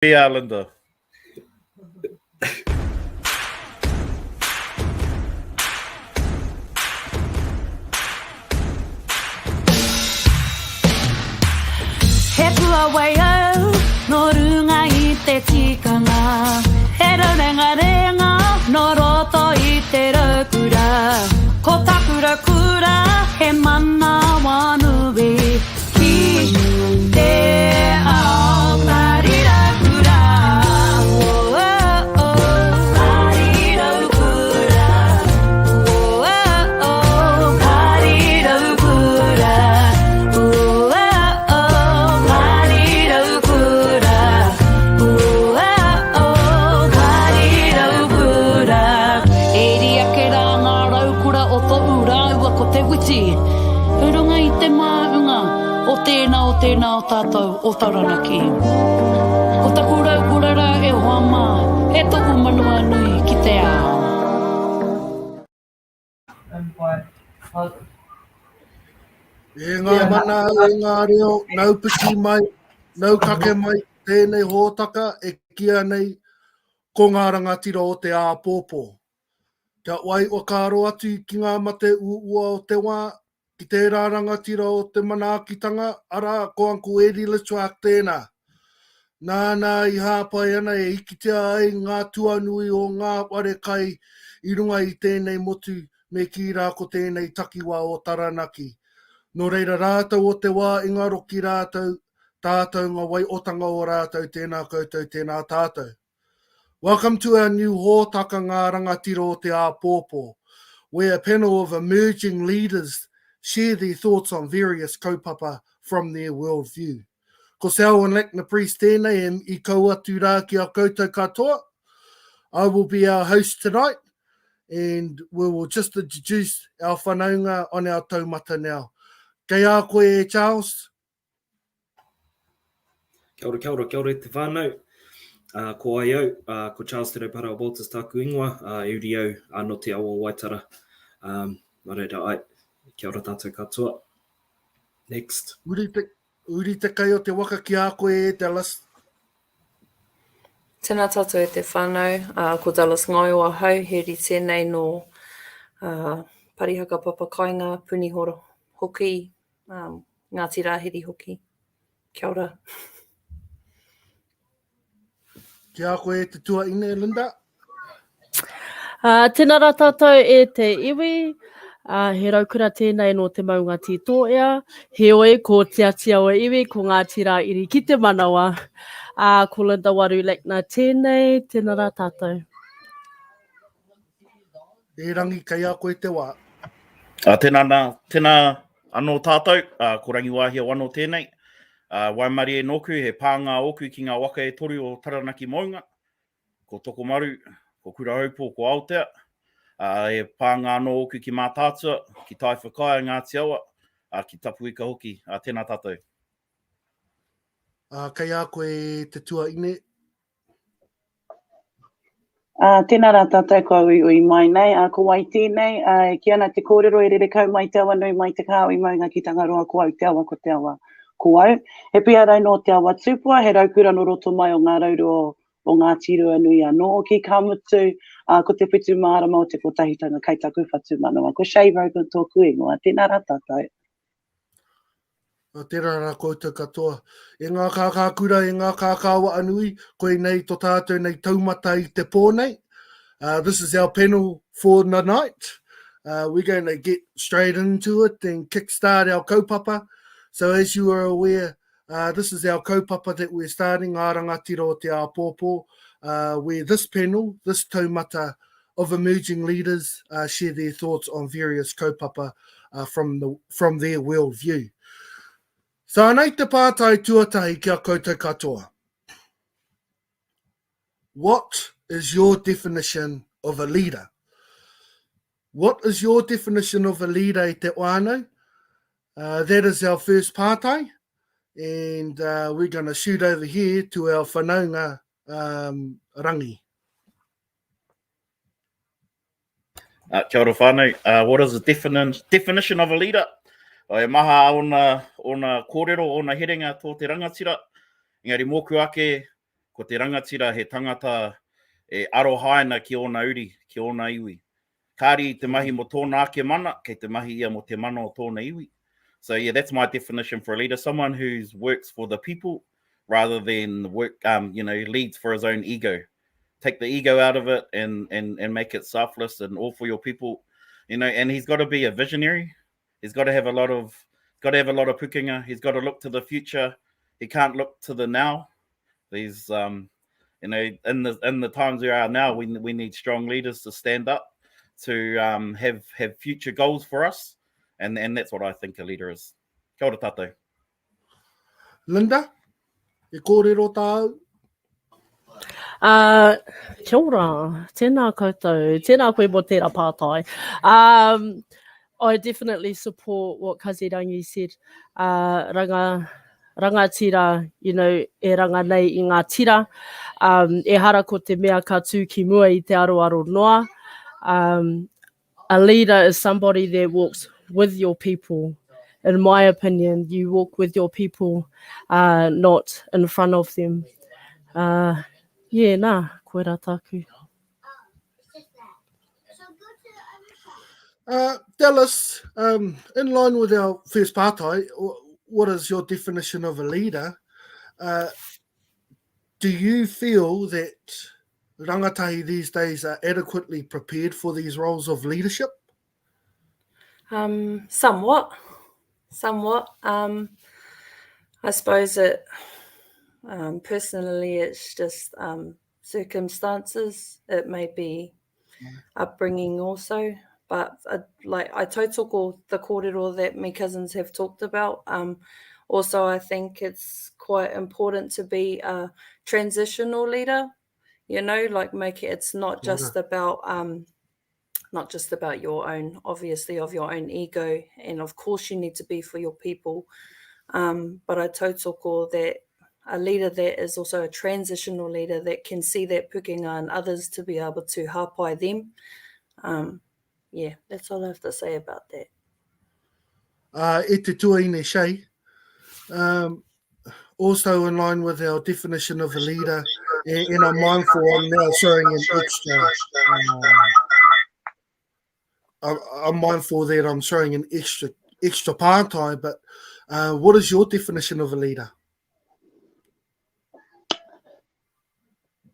Yeah, Linda. He pua wai au, no runga I te tikanga. He renga renga, no roto I te raukura. Ko takura kura, he mana wanui. Ki te ao pari raukura. Oh, oh, oh, pari raukura. Oh, oh, oh, pari raukura. Oh, oh, oh, pari raukura. Oh, oh, oh, pari raukura. E ria ke rā ngā raukura o tō uraua ko te witi. Urunga I te maunga. O tēnā o tātou o Taranaki. Ko taku raukura e hoa mā, e toku manua nui ki te ao. E ngā mana, e ngā reo, nau piki mai, nau kake mai, tēnei hōtaka e kia nei ko ngā rangatira o Te Apōpō. Kia wai whakaaro atu ki ngā mate ua o te wā, ki tērā rangatira o te manaakitanga, ara ko anku Eri Lituak tēnā. Nāna I hāpai ana e ikitea ai ngā tuanui o ngā ware kai I runga I tēnei motu me ki rā ko tēnei takiwā o Taranaki. Nō reira rātou o te wā, ingaro ki rātou, tātou ngā wai otanga o rātou, tēnā koutou, tēnā tātou. Welcome to our new hōtaka ngā rangatira o Te Apōpō, where a panel of emerging leaders share their thoughts on various kaupapa from their worldview. Ko Sal and Lack na priest tēnei I kauatu rā ki a koutou katoa. I will be our host tonight, and we will just introduce our whanaunga on our taumata now. Kei a koe, Charles. Kia ora te whānau. Ko ai au, ko Charles te Reipara o Walters tāku ingoa, e uri au anō te awa Waitara. Nā reira ai, kia ora tātou katoa. Next. Uri te kai o te waka ki a koe, Dallas. Tēnā tātou e te whānau, ko Dallas Ngaioa hau, heri tēnei no parihaka papa kainga, puni horo hoki, Ngāti Rāhiri hoki. Kia ora. Kia koe te tua ine, Linda. Tēnā rā tātou e te iwi, he raukura tēnei no te maunga tītoea, he oe ko te atia o iwi, ko Ngāti Rāhiri ki te manawa. Ko Linda Waru Lekna tēnei, tēnā rā tātou. E rangi kai a koe te wā. Tēnā anō tātou, ko rangi wāhia wano tēnei. Waimari e noku, he pāngā oku ki ngā waka e toru o Taranaki Maunga. Ko Toko Maru, ko Kura Haupo, ko Aotea. E pāngā no oku ki Mātātua, ki Tai Whakaia Ngāti Awa, ki Tapuika hoki. Tēnā tātou. Kai a koe te tua ine. Tēnā rā tātou ko ui mai nei, ko wai tēnei, ki ana te kōrero e rere kau mai te awa nui mai te kāo I maunga ki tangaroa ko au te awa ko te awa. Ko au, he pia rau no te awa tūpua, he raukura no roto mai o ngā rauro o ngā tirua nui anō. O ki kamutu, ko te pitu mārama o te kotahitanga kai taku whatu manawa. Ko Shea Rogan tōku ingoa, tēnā rā tātou. Tērā rā koutou katoa. E ngā kākākura, e ngā kākāwa anui, koe nei tō tātou nei taumata I te pōnei. This is our panel for the night. We're going to get straight into it and kickstart our kaupapa. So as you are aware, this is our kaupapa that we're starting, ngā rangatira o Te Apōpō, where this panel, this taumata of emerging leaders share their thoughts on various kaupapa from their worldview. So anei te pātai tuatahi kia koutou katoa. What is your definition of a leader? What is your definition of a leader I te wānau? That is our first pātai, and we're going to shoot over here to our whanaunga rangi. Kia ora whānau. What is the definition of a leader? E maha ona kōrero, ona herenga tō te rangatira. Engari mōku ake Ko te rangatira he tangata e arohaina ki ona uri, ki ona iwi. Kāri te mahi mo tōna ake mana, kei te mahi ia mo te mana o tōna iwi. So yeah, that's my definition for a leader. Someone who works for the people rather than leads for his own ego. Take the ego out of it and make it selfless and all for your people. And he's got to be a visionary. He's got to have a lot of pukenga. He's got to look to the future. He can't look to the now. These in the times we are now, we need strong leaders to stand up to have future goals for us, and that's what I think a leader is. Kia ora tātou. Linda, e kōrero tāu? Kia ora, tēnā koutou, tēnā koe mo tērā pātai. I definitely support what Kazirangi said. Rangatira, e ranga nei i ngā tira. E hara ko te mea ka tū ki mua i te aroaro noa. A leader is somebody that walks with your people. In my opinion, you walk with your people, not in front of them. Nā, koe rā tāku. Tell us, in line with our first pātai, what is your definition of a leader? Do you feel that rangatahi these days are adequately prepared for these roles of leadership? Somewhat. I suppose it, personally, it's just circumstances. It may be upbringing also. But I tautoko the kōrero that my cousins have talked about. Also, I think it's quite important to be a transitional leader. Make it's not just about your own, obviously, of your own ego, and of course you need to be for your people. But I tautoko that a leader that is also a transitional leader that can see that pukenga in others to be able to hapai them. Yeah, that's all I have to say about that. E te tuaine Shay, also in line with our definition of a leader, and I'm mindful I'm now showing an extra. I'm mindful that I'm showing an extra pātai, but what is your definition of a leader?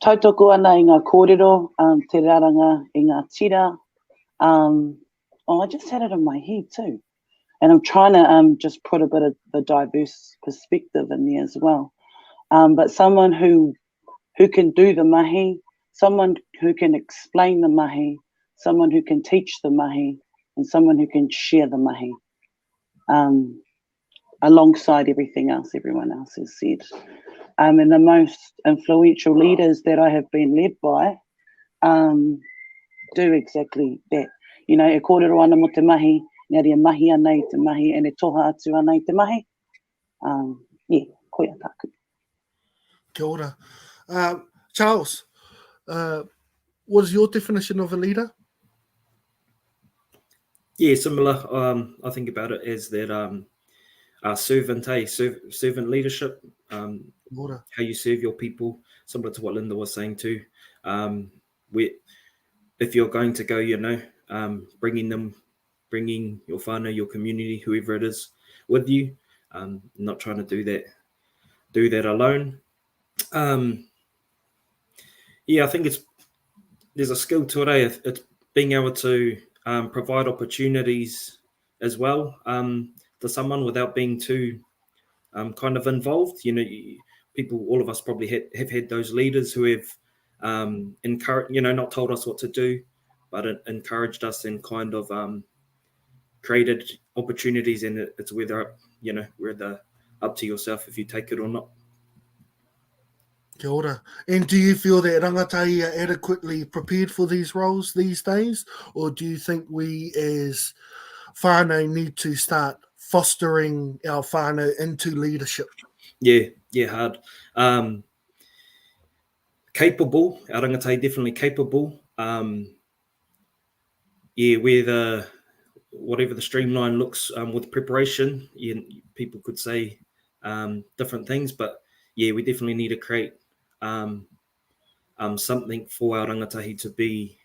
Tautoko ana i ngā kōrero, te raranga i ngā tira. I just had it in my head too. And I'm trying to just put a bit of the diverse perspective in there as well. But someone who can do the mahi, someone who can explain the mahi, someone who can teach the mahi, and someone who can share the mahi, alongside everything else everyone else has said. And the most influential leaders that I have been led by do exactly that. E kōrero ana mo te mahi, ngā rea mahi anei te mahi, and e toha atu anei te mahi. Koia tāku. Kia ora. Charles, what is your definition of a leader? Yeah, similar. I think about it as that servant leadership, how you serve your people, similar to what Linda was saying too. If you're going to go, bringing your whānau, your community, whoever it is, with you, not trying to do that alone. I think there's a skill to it. It's being able to provide opportunities as well to someone without being too kind of involved. People, all of us probably have had those leaders who have encouraged, not told us what to do, but encouraged us and kind of created opportunities, and it's whether up to yourself if you take it or not. Kia ora. And do you feel that rangatahi are adequately prepared for these roles these days, or do you think we as whānau need to start fostering our whānau into leadership? Yeah, hard. Capable, our rangatahi definitely capable. Whatever the streamline looks with preparation, people could say different things, but yeah, we definitely need to create something for our rangatahi to be,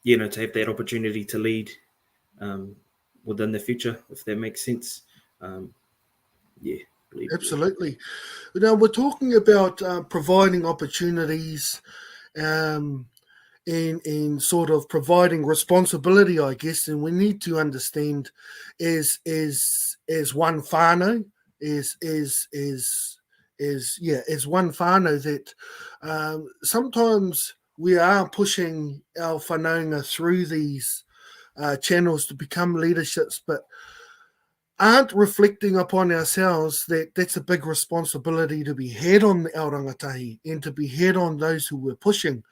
you know, to have that opportunity to lead within the future, if that makes sense. Yeah. Absolutely. Now, we're talking about providing opportunities and sort of providing responsibility, I guess, and we need to understand as one whānau, as one whānau that sometimes we are pushing our whanaunga through these channels to become leaderships, but aren't reflecting upon ourselves that that's a big responsibility to be had on our rangatahi and to be had on those who we're pushing.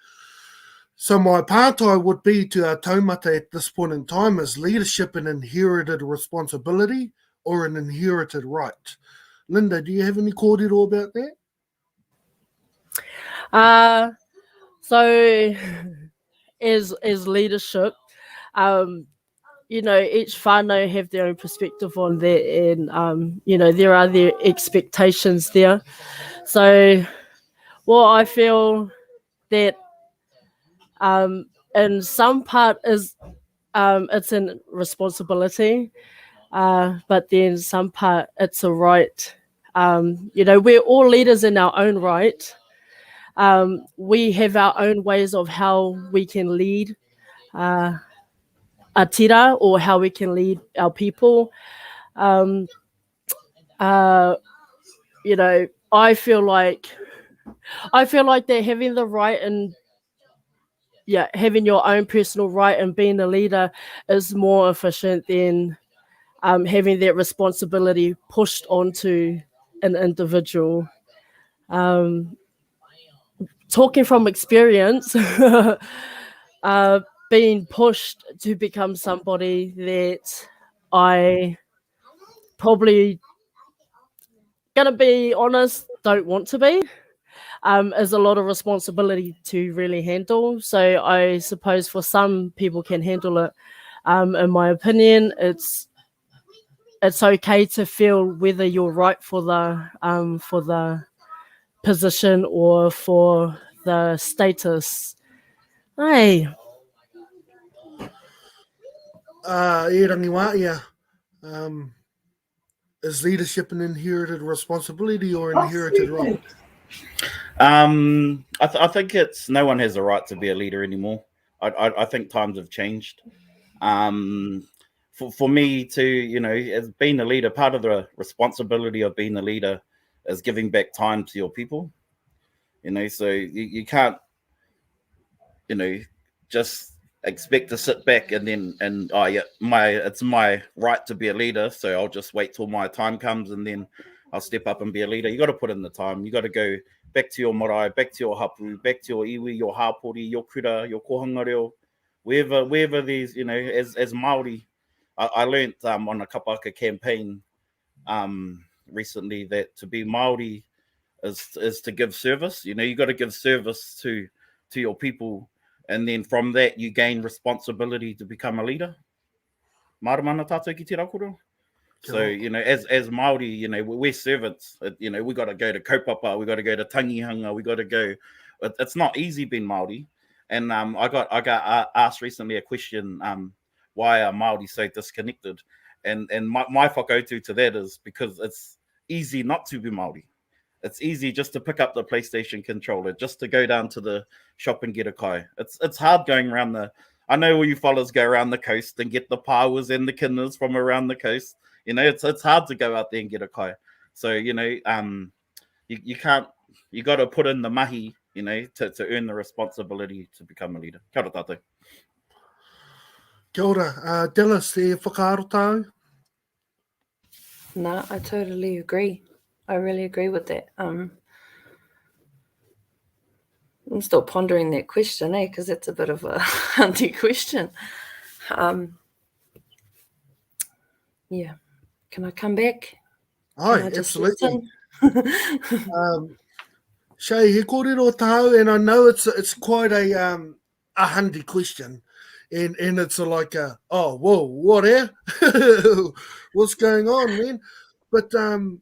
So my pātai would be to our taumata at this point in time is leadership an inherited responsibility or an inherited right? Linda, do you have any kōrero about that? So as leadership, you know, each whānau have their own perspective on that, and you know, there are their expectations there. So well, I feel that in some part is it's a responsibility, but then some part it's a right. You know, we're all leaders in our own right. We have our own ways of how we can lead a tira, or how we can lead our people. You know, I feel like they're having the right, and having your own personal right and being a leader is more efficient than having that responsibility pushed onto an individual. Talking from experience, being pushed to become somebody that I probably, gonna be honest, don't want to be, is a lot of responsibility to really handle. So I suppose for some people can handle it. In my opinion, it's okay to feel whether you're right for the position or for the status. Hey. E rangiwa, yeah. Is leadership an inherited responsibility or an inherited right? I think it's no one has a right to be a leader anymore. I think times have changed. For me to, you know, as being a leader, part of the responsibility of being a leader is giving back time to your people. You know, so you can't, you know, just expect to sit back and then it's my right to be a leader, so I'll just wait till my time comes and then I'll step up and be a leader. You got to put in the time. You got to go back to your marae, back to your hapu, back to your iwi, your hapori, your kura, your kohanga reo, wherever these, you know, as Māori, I learned on a kapaka campaign recently that to be Māori is to give service. You know, you got to give service to your people, and then from that you gain responsibility to become a leader. Māramana tātou ki te rakoro. So, you know, as Māori, you know, we're servants. You know, we got to go to kaupapa, we got to go to tangihanga, we got to go. It's not easy being Māori. And I got asked recently a question, why are Māori so disconnected? And my whakautu to that is because it's easy not to be Māori. It's easy just to pick up the PlayStation controller, just to go down to the shop and get a kai. It's hard going around I know all you fellas go around the coast and get the pawas and the kinners from around the coast. You know, it's hard to go out there and get a kai. So, you know, you can't, you got to put in the mahi, you know, to earn the responsibility to become a leader. Kia ora tātou. Kia ora. Dallas, e whakaaro tāu? No, I totally agree. I really agree with that. I'm still pondering that question, because that's a bit of a hunty question. Yeah. Can I come back? Aye, absolutely. Shay, he kōrero tāu, and I know it's quite a handy question, and it's like oh, whoa, what what's going on, man? But and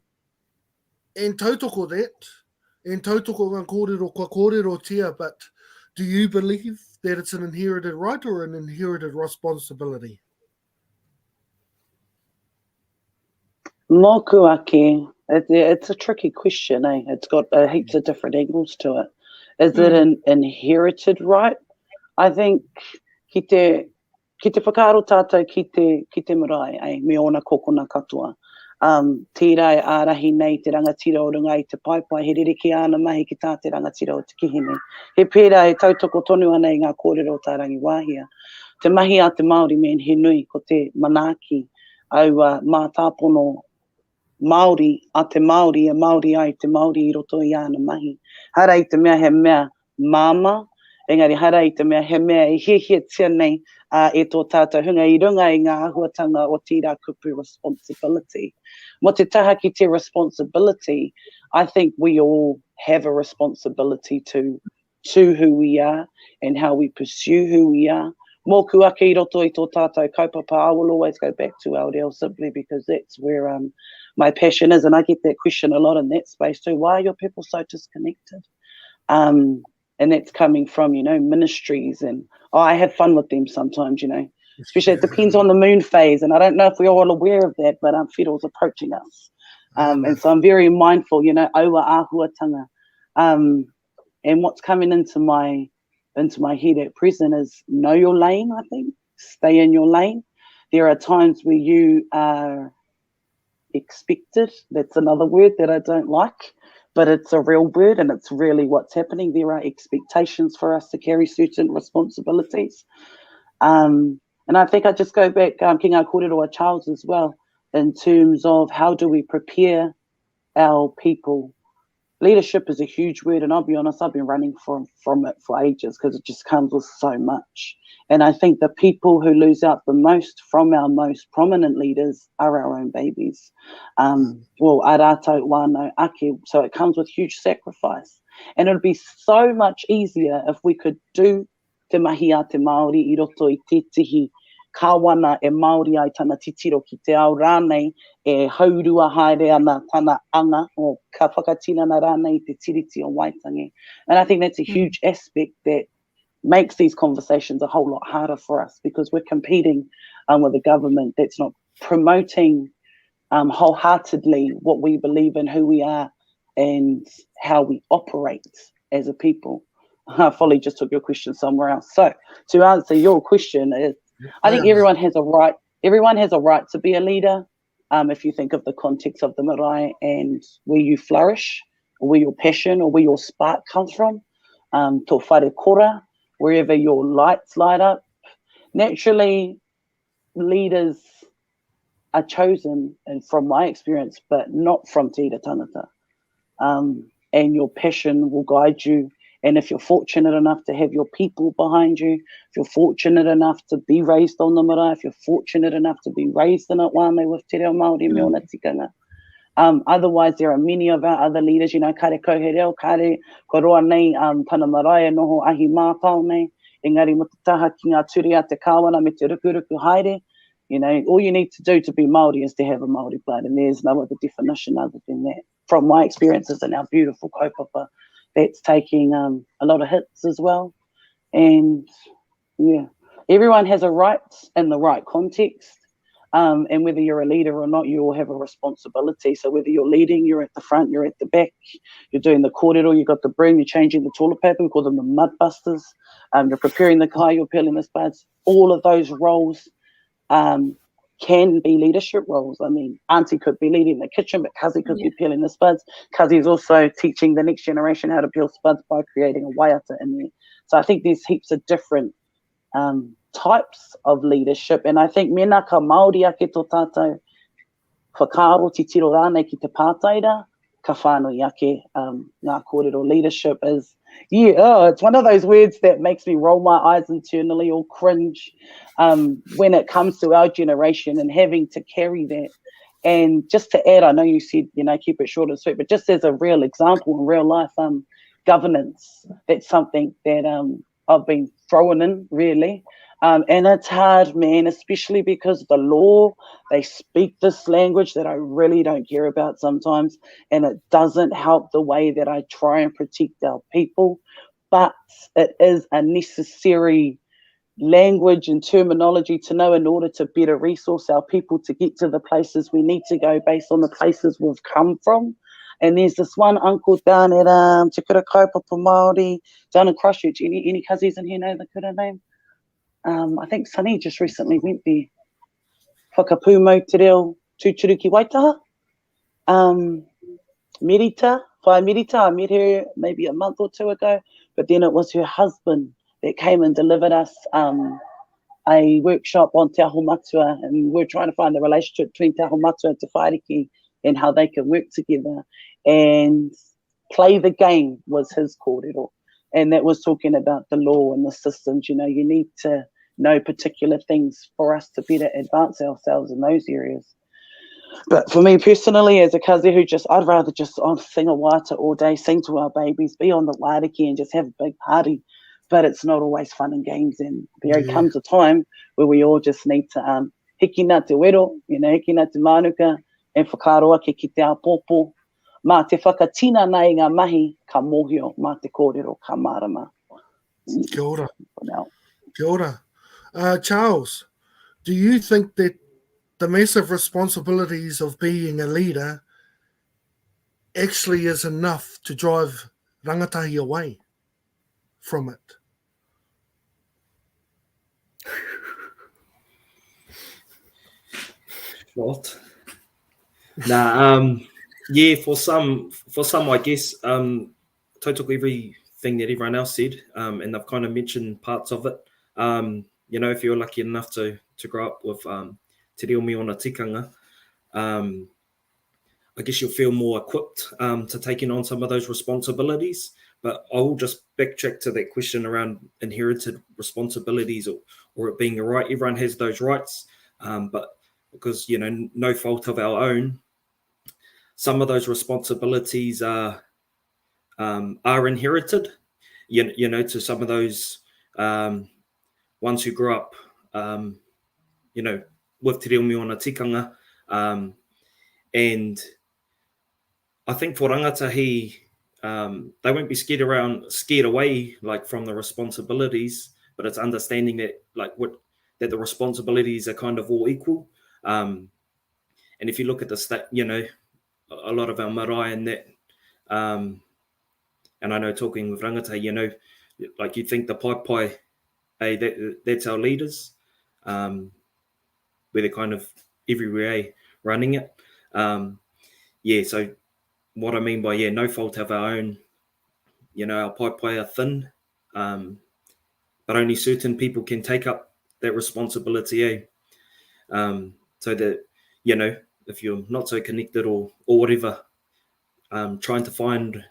tautoko that, and tautoko ngā kōrero kua kōrero tia, but do you believe that it's an inherited right or an inherited responsibility? Moku ake, it's a tricky question, eh? It's got heaps of different angles to it. Is it an inherited right? I think ki te whakaaro tātou ki te marae, eh? Me ona kokona katoa. Tērai ārahi nei te rangatira o runga I te paipai, he rereki ana mahi ki tā te rangatira o te kihine. He pērā he tautoko tonu ana I ngā kōrero o tā rangi wāhia. Te mahi a te Māori men he nui ko te manaaki au mā tāpono Māori a te Māori, a Māori ai te Māori I roto I ana mahi. Hara I te mea he mea māma, engari hara I te mea he mea I hehia tia nei e tō tātou hunga I runga I ngā ahuatanga o tira kupu responsibility. Mo te taha ki te responsibility, I think we all have a responsibility to who we are and how we pursue who we are. Mōku ake I roto I tō tātou kaupapa, I will always go back to Aoreo simply because that's where my passion is, and I get that question a lot in that space too. Why are your people so disconnected? And that's coming from, ministries, and I have fun with them sometimes, especially it depends on the moon phase, and I don't know if we're all aware of that, but Whiro's approaching us. And so I'm very mindful, aua āhuatanga. And what's coming into my head at present is know your lane, I think. Stay in your lane. There are times where you are expected. That's another word that I don't like, but it's a real word and it's really what's happening. There are expectations for us to carry certain responsibilities. And I think I just go back, ki ngā kōrero a Charles as well, in terms of how do we prepare our people. Leadership is a huge word, and I'll be honest, I've been running from it for ages because it just comes with so much. And I think the people who lose out the most from our most prominent leaders are our own babies. Well, arato wānau ake, so it comes with huge sacrifice. And it would be so much easier if we could do te mahi a te Māori I roto I tētihi kāwana e Māori ai tana titiro ki te ao rānei e haurua haere ana tana anga o ka whakatinana rānei te tiriti o Waitangi. And I think that's a huge aspect that makes these conversations a whole lot harder for us because we're competing with a government that's not promoting wholeheartedly what we believe in, who we are and how we operate as a people. I fully just took your question somewhere else. So to answer your question is, I think everyone has a right. Everyone has a right to be a leader. If you think of the context of the marae and where you flourish, or where your passion or where your spark comes from, tō whare kora, wherever your lights light up. Naturally, leaders are chosen, and from my experience, but not from te ira tangata. And your passion will guide you. And if you're fortunate enough to have your people behind you, if you're fortunate enough to be raised on the marae, if you're fortunate enough to be raised in it wānau with te reo Māori me ona tikanga. Otherwise, there are many of our other leaders, kare kohe reo, kare ko roa nei tana marae noho ahi mātau nei, engari mo te taha ki ngā turi a te kāwana me te rukuruku haere. All you need to do to be Māori is to have a Māori blood, and there's no other definition other than that. From my experiences in our beautiful kaupapa, that's taking a lot of hits as well. And yeah, everyone has a right in the right context. And whether you're a leader or not, you all have a responsibility. So whether you're leading, you're at the front, you're at the back, you're doing the kōrero, you've got the broom, you're changing the toilet paper, we call them the mud busters. You're preparing the kai, you're peeling the spuds. All of those roles can be leadership roles. I mean, Auntie could be leading the kitchen, but Kazi could be peeling the spuds. Kazi is also teaching the next generation how to peel spuds by creating a waiata in there. So I think there's heaps of different types of leadership. And I think mena ka Māori ake tō tātou whakaaro ti tiro rānei ki te pātaira, ka whānui ake ngā kōrero leadership is, it's one of those words that makes me roll my eyes internally or cringe when it comes to our generation and having to carry that. And just to add, I know you said, keep it short and sweet, but just as a real example in real life, governance, that's something that I've been thrown in, really. And it's hard, man, especially because the law, they speak this language that I really don't care about sometimes, and it doesn't help the way that I try and protect our people. But it is a necessary language and terminology to know in order to better resource our people to get to the places we need to go based on the places we've come from. And there's this one uncle down at Te Kaupapa Māori down in Christchurch. Any cousins in here know the kura name? I think Sunny just recently went there. Whakapumo te reo tūturuki Waitaha. Merita, Whai Merita, I met her maybe a month or two ago, but then it was her husband that came and delivered us a workshop on Te Aho Matua, and we're trying to find the relationship between Te Aho Matua and Te Whairiki and how they can work together. And play the game was his kōrero. And that was talking about the law and the systems. You know, you need to know particular things for us to better advance ourselves in those areas. But for me personally, as a kazi who I'd rather just sing a wata all day, sing to our babies, be on the waiariki and just have a big party. But it's not always fun and games. And there comes a time where we all just need to hiki nā te wero, you know, hiki nā te manuka, and whakaaro ake ki te apōpō. Mā te whakatina nei ngā mahi ka mōhio, mā te kōrero ka marama. Kia ora. Kia ora. Charles, do you think that the massive responsibilities of being a leader actually is enough to drive rangatahi away from it? What? Nah, yeah, for some, I guess, tautoko everything that everyone else said, and they've kind of mentioned parts of it. You know, if you're lucky enough to grow up with te reo me ona tikanga, I guess you'll feel more equipped to taking on some of those responsibilities. But I will just backtrack to that question around inherited responsibilities or it being a right. Everyone has those rights, but because, you know, no fault of our own, some of those responsibilities are inherited, you know, to some of those ones who grew up, you know, with te reo me ona tikanga. And I think for rangatahi, they won't be scared away like from the responsibilities, but it's understanding that that the responsibilities are kind of all equal. And if you look at the state, you know, a lot of our marae and that, and I know talking with rangatahi, you know, like you think the pai, hey, that's our leaders, where they're kind of everywhere running it. Yeah, so what I mean by, no fault of our own, you know, our pai are thin, but only certain people can take up that responsibility, so that, you know, if you're not so connected or whatever, trying to find,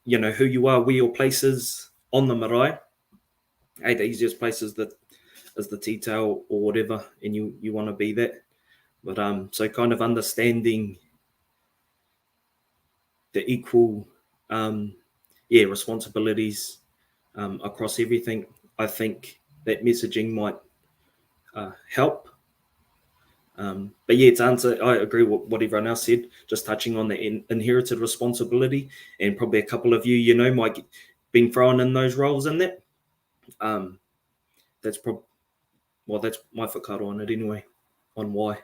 you know, who you are, where your place is on the marae, the easiest place is the titao or whatever, and you want to be that. But so kind of understanding the equal responsibilities across everything, I think that messaging might help. But yeah, to answer, I agree with what everyone else said, just touching on the inherited responsibility, and probably a couple of you know, might been thrown in those roles in that. That's that's my whakaaro on it anyway, on why.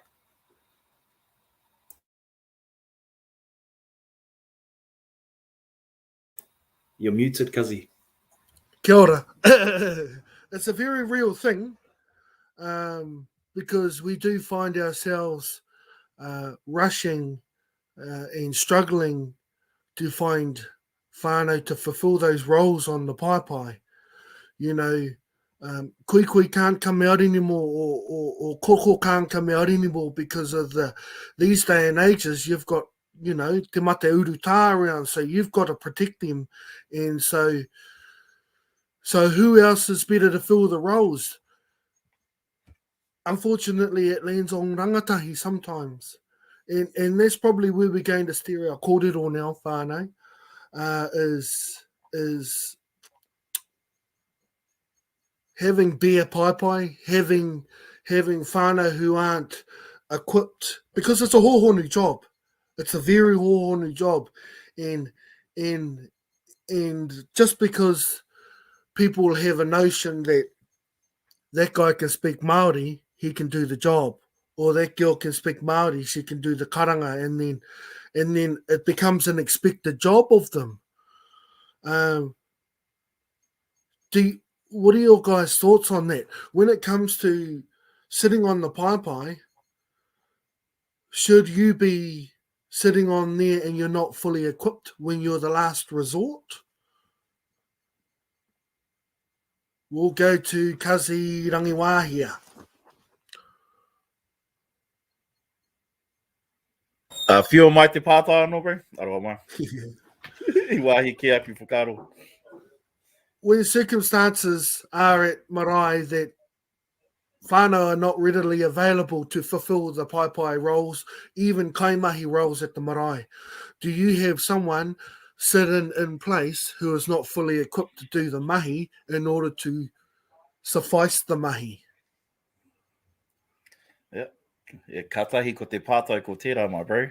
You're muted, Kazi. Kia ora. It's a very real thing, because we do find ourselves rushing and struggling to find whānau to fulfill those roles on the pai. You know, kui can't come out anymore, or koko can't come out anymore because of these day and ages. You've got, you know, te mate uru tā around, so you've got to protect them. And so who else is better to fill the roles? Unfortunately, it lands on rangatahi sometimes. And that's probably where we're going to steer our kōrero now, whānau, is having beer pai, having whānau who aren't equipped, because it's a hōhonu job. It's a very hōhonu job. And just because people have a notion that that guy can speak Māori, he can do the job, or that girl can speak Māori, she can do the karanga, and then it becomes an expected job of them. What are your guys' thoughts on that? When it comes to sitting on the pai, should you be sitting on there and you're not fully equipped when you're the last resort? We'll go to Kazi Rangiwa here. Whio mai te pātai anō, bro. Aroha mai. I wāhi ke api whakaaro. When circumstances are at marae that whānau are not readily available to fulfill the pai roles, even kaimahi roles at the marae, do you have someone sit in place who is not fully equipped to do the mahi in order to suffice the mahi? Yeah, katahi ko te pātai ko tērā, my bro.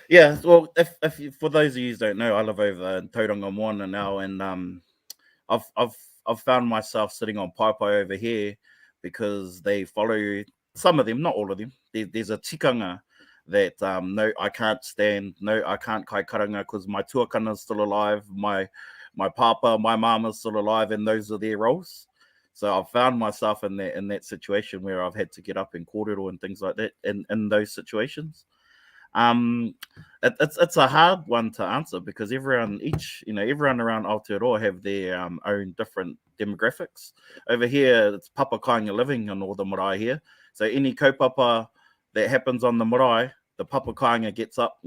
Yeah, well, if you, for those of you who don't know, I live over in Tauranga Moana now, and I've found myself sitting on pai over here because they follow, some of them, not all of them. There's a tikanga that no, I can't stand, no, I can't kai karanga because my tuakana's still alive, my papa, my mama's still alive, and those are their roles. So I've found myself in that situation where I've had to get up in kōrero and things like that in those situations. It's a hard one to answer because everyone around Aotearoa have their own different demographics. Over here, it's papa kainga living in all the marae here. So any kaupapa that happens on the marae, the papa kainga gets up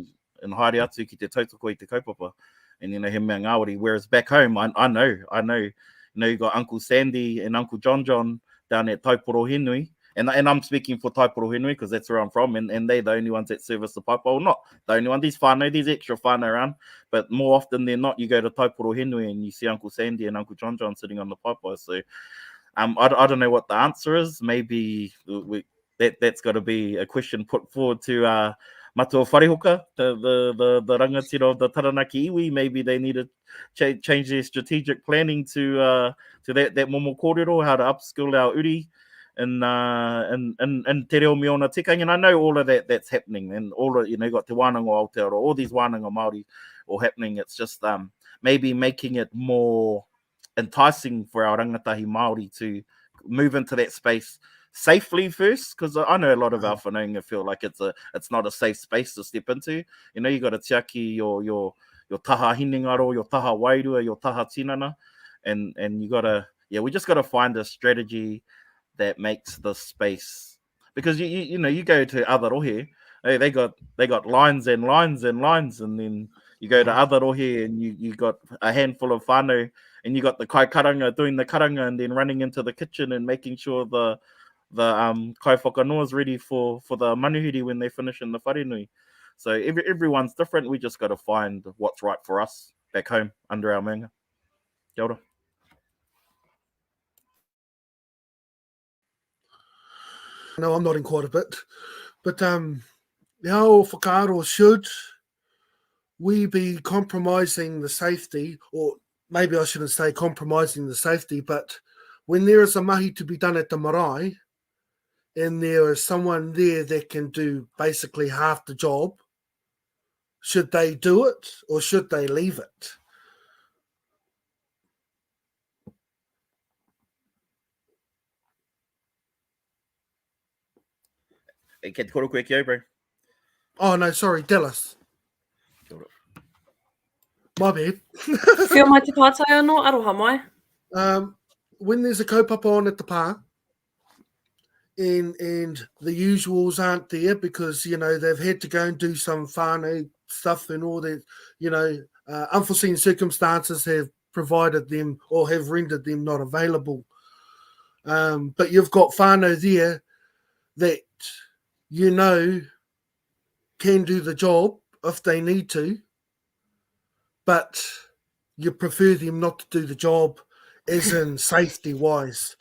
and haere atu ki te tautoko I te kaupapa. And he mea ngāwari. Whereas back home, I know, you got Uncle Sandy and Uncle John down at Taiporo Henui. And I'm speaking for Taiporo Henui because that's where I'm from, and they're the only ones that service the paipai. Well, not the only one. These extra whānau around, but more often than not, you go to Taiporo Henui and you see Uncle Sandy and Uncle John sitting on the paipai. So I don't know what the answer is. Maybe that's got to be a question put forward to Matua Wharehoka, the rangatira of the Taranaki iwi. Maybe they need to change their strategic planning to that momo kōrero, how to upskill our uri and te reo miona tikanga. And I know all of that's happening, and all of, got te wānanga Aotearoa, all these wānanga Māori all happening. It's just maybe making it more enticing for our rangatahi Māori to move into that space safely first, because I know a lot of our whanaunga feel like it's not a safe space to step into. You got to tiaki your taha hinengaro, your taha wairua, your taha tinana, and you got to, we just got to find a strategy that makes the space, because you go to other rohe, they got lines and lines and lines, and then you go to other rohe and you got a handful of whānau, and you got the kai karanga doing the karanga and then running into the kitchen and making sure the kai whakanoa is ready for the manuhiri when they finish in the wharenui. So everyone's different. We just got to find what's right for us back home under our manga. Kia ora. No, I'm nodding quite a bit. But how whakaaro, should we be compromising the safety, or maybe I shouldn't say compromising the safety, but when there is a mahi to be done at the marae, and there is someone there that can do basically half the job, should they do it or should they leave it? Hey, kia te koro koe ki au, bro. Oh, no, sorry, Dallas. Kia ora. My bad. Whio mai te pātai anō, aroha mai. When there's a kaupapa on at the pā, and the usuals aren't there because, they've had to go and do some whānau stuff and all that, unforeseen circumstances have provided them or have rendered them not available. But you've got whānau there that can do the job if they need to, but you prefer them not to do the job as in safety-wise.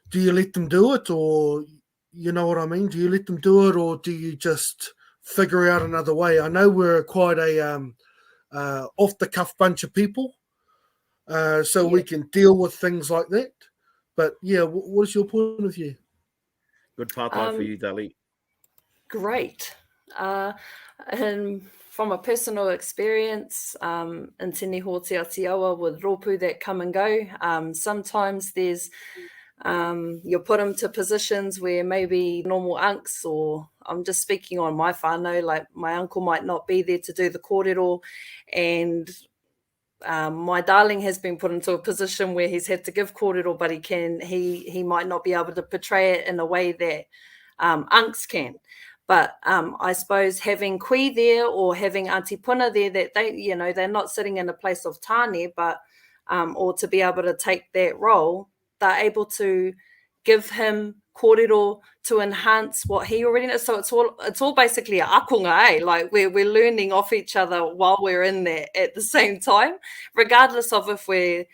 Do you let them do it, or you know what I mean? Do you let them do it, or do you just figure out another way? I know we're quite a off-the-cuff bunch of people, so we can deal with things like that. But yeah, what is your point of view? Good pātai for you, Dali. Great. And from a personal experience, in Tēnei Hōti Atiawa with rōpū that come and go, sometimes there's you're put into positions where maybe normal unks, or I'm just speaking on my whānau, like my uncle might not be there to do the kōrero, and my darling has been put into a position where he's had to give kōrero, but he might not be able to portray it in a way that unks can. But I suppose having kui there, or having Auntie Puna there, that they're not sitting in a place of tāne, but or to be able to take that role, they're able to give him kōrero to enhance what he already knows. So it's all basically a akonga, like we're learning off each other while we're in there at the same time, regardless of if we're,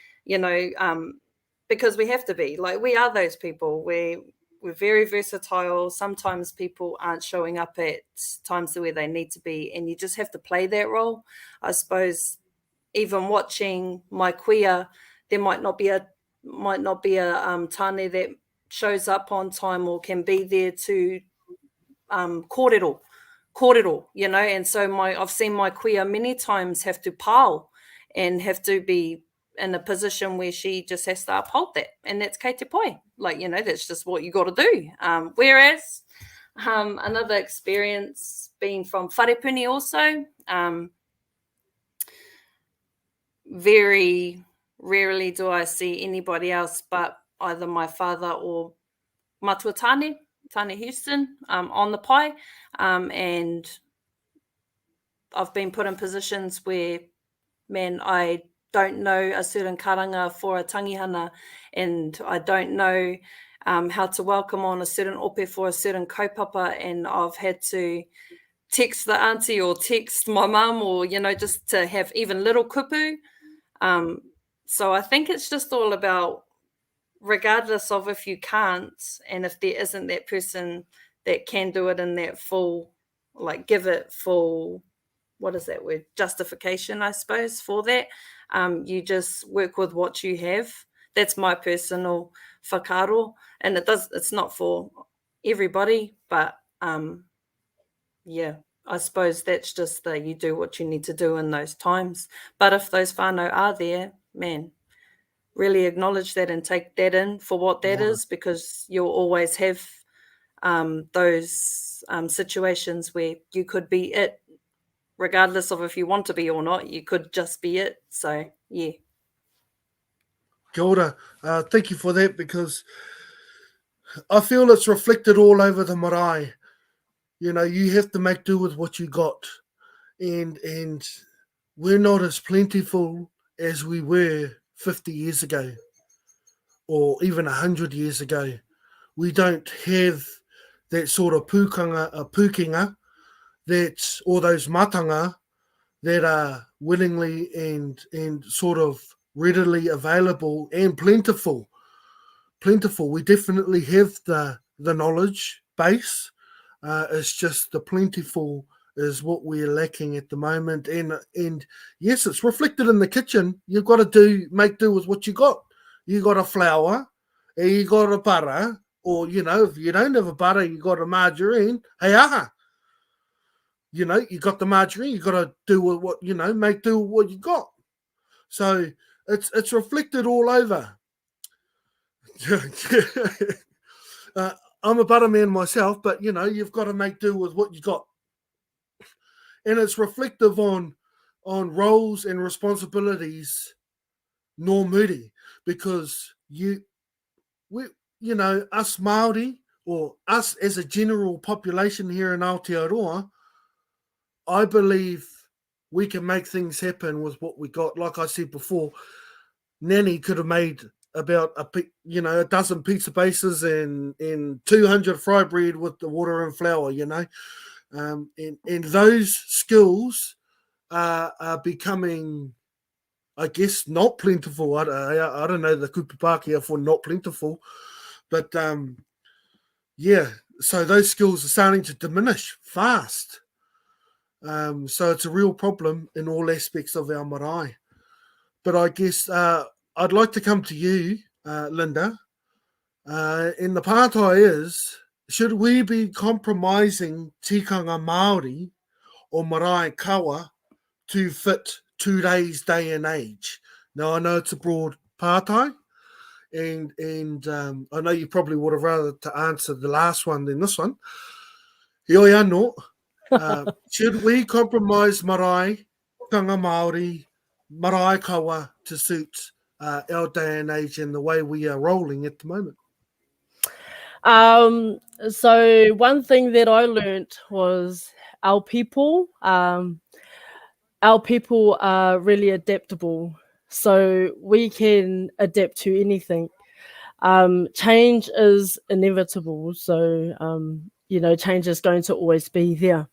because we have to be, like, we are those people. We're very versatile. Sometimes people aren't showing up at times where they need to be, and you just have to play that role. I suppose even watching my kuia, there might not be a tāne that shows up on time or can be there to kōrero, and so I've seen my kuia many times have to pāo and have to be in a position where she just has to uphold that, and that's kei te pai. Like, that's just what you got to do. Whereas another experience being from wharepuni also, very rarely do I see anybody else but either my father or matua Tane Houston on the pai, and I've been put in positions where, man, I don't know a certain karanga for a tangihana, and I don't know how to welcome on a certain ope for a certain kaupapa, and I've had to text the auntie or text my mum, or just to have even little kupu. So I think it's just all about, regardless of if you can't, and if there isn't that person that can do it in that full, like, give it full, what is that word, justification, I suppose, for that. You just work with what you have. That's my personal whakaaro, and it's not for everybody, but yeah, I suppose that's just you do what you need to do in those times. But if those whānau are there, man, really acknowledge that and take that in for what that is, because you'll always have those situations where you could be it, regardless of if you want to be or not. You could just be it. So, yeah. Kia ora. Thank you for that, because I feel it's reflected all over the marae. You have to make do with what you got. And we're not as plentiful as we were 50 years ago, or even 100 years ago. We don't have that sort of pukinga, or those matanga that are willingly and sort of readily available and plentiful. We definitely have the knowledge base. It's just the plentiful is what we're lacking at the moment. And yes, it's reflected in the kitchen. You've got to make do with what you got. You got a flour, and you got a butter, or if you don't have a butter, you got a margarine. Hey, aha. You got the margarine. You got to do with what make do with what you got. So it's reflected all over. I'm a butter man myself, but you've got to make do with what you got. And it's reflective on roles and responsibilities, nor Moody, because us Māori, or us as a general population here in Aotearoa, I believe we can make things happen with what we got. Like I said before, Nanny could have made about a dozen pizza bases and 200 fry bread with the water and flour, and those skills are becoming I guess, not plentiful. I don't know the kupapākea for not plentiful, but yeah, so those skills are starting to diminish fast. So it's a real problem in all aspects of our marae. But I guess I'd like to come to you, Linda. And the pātai is, should we be compromising tikanga Māori or marae kawa to fit today's day and age? Now, I know it's a broad pātai, and I know you probably would have rather to answer the last one than this one. Heoi anō. Should we compromise marae, kanga Māori, marae kawa to suit our day and age and the way we are rolling at the moment? So one thing that I learned was our people are really adaptable. So we can adapt to anything. Change is inevitable. So, change is going to always be there.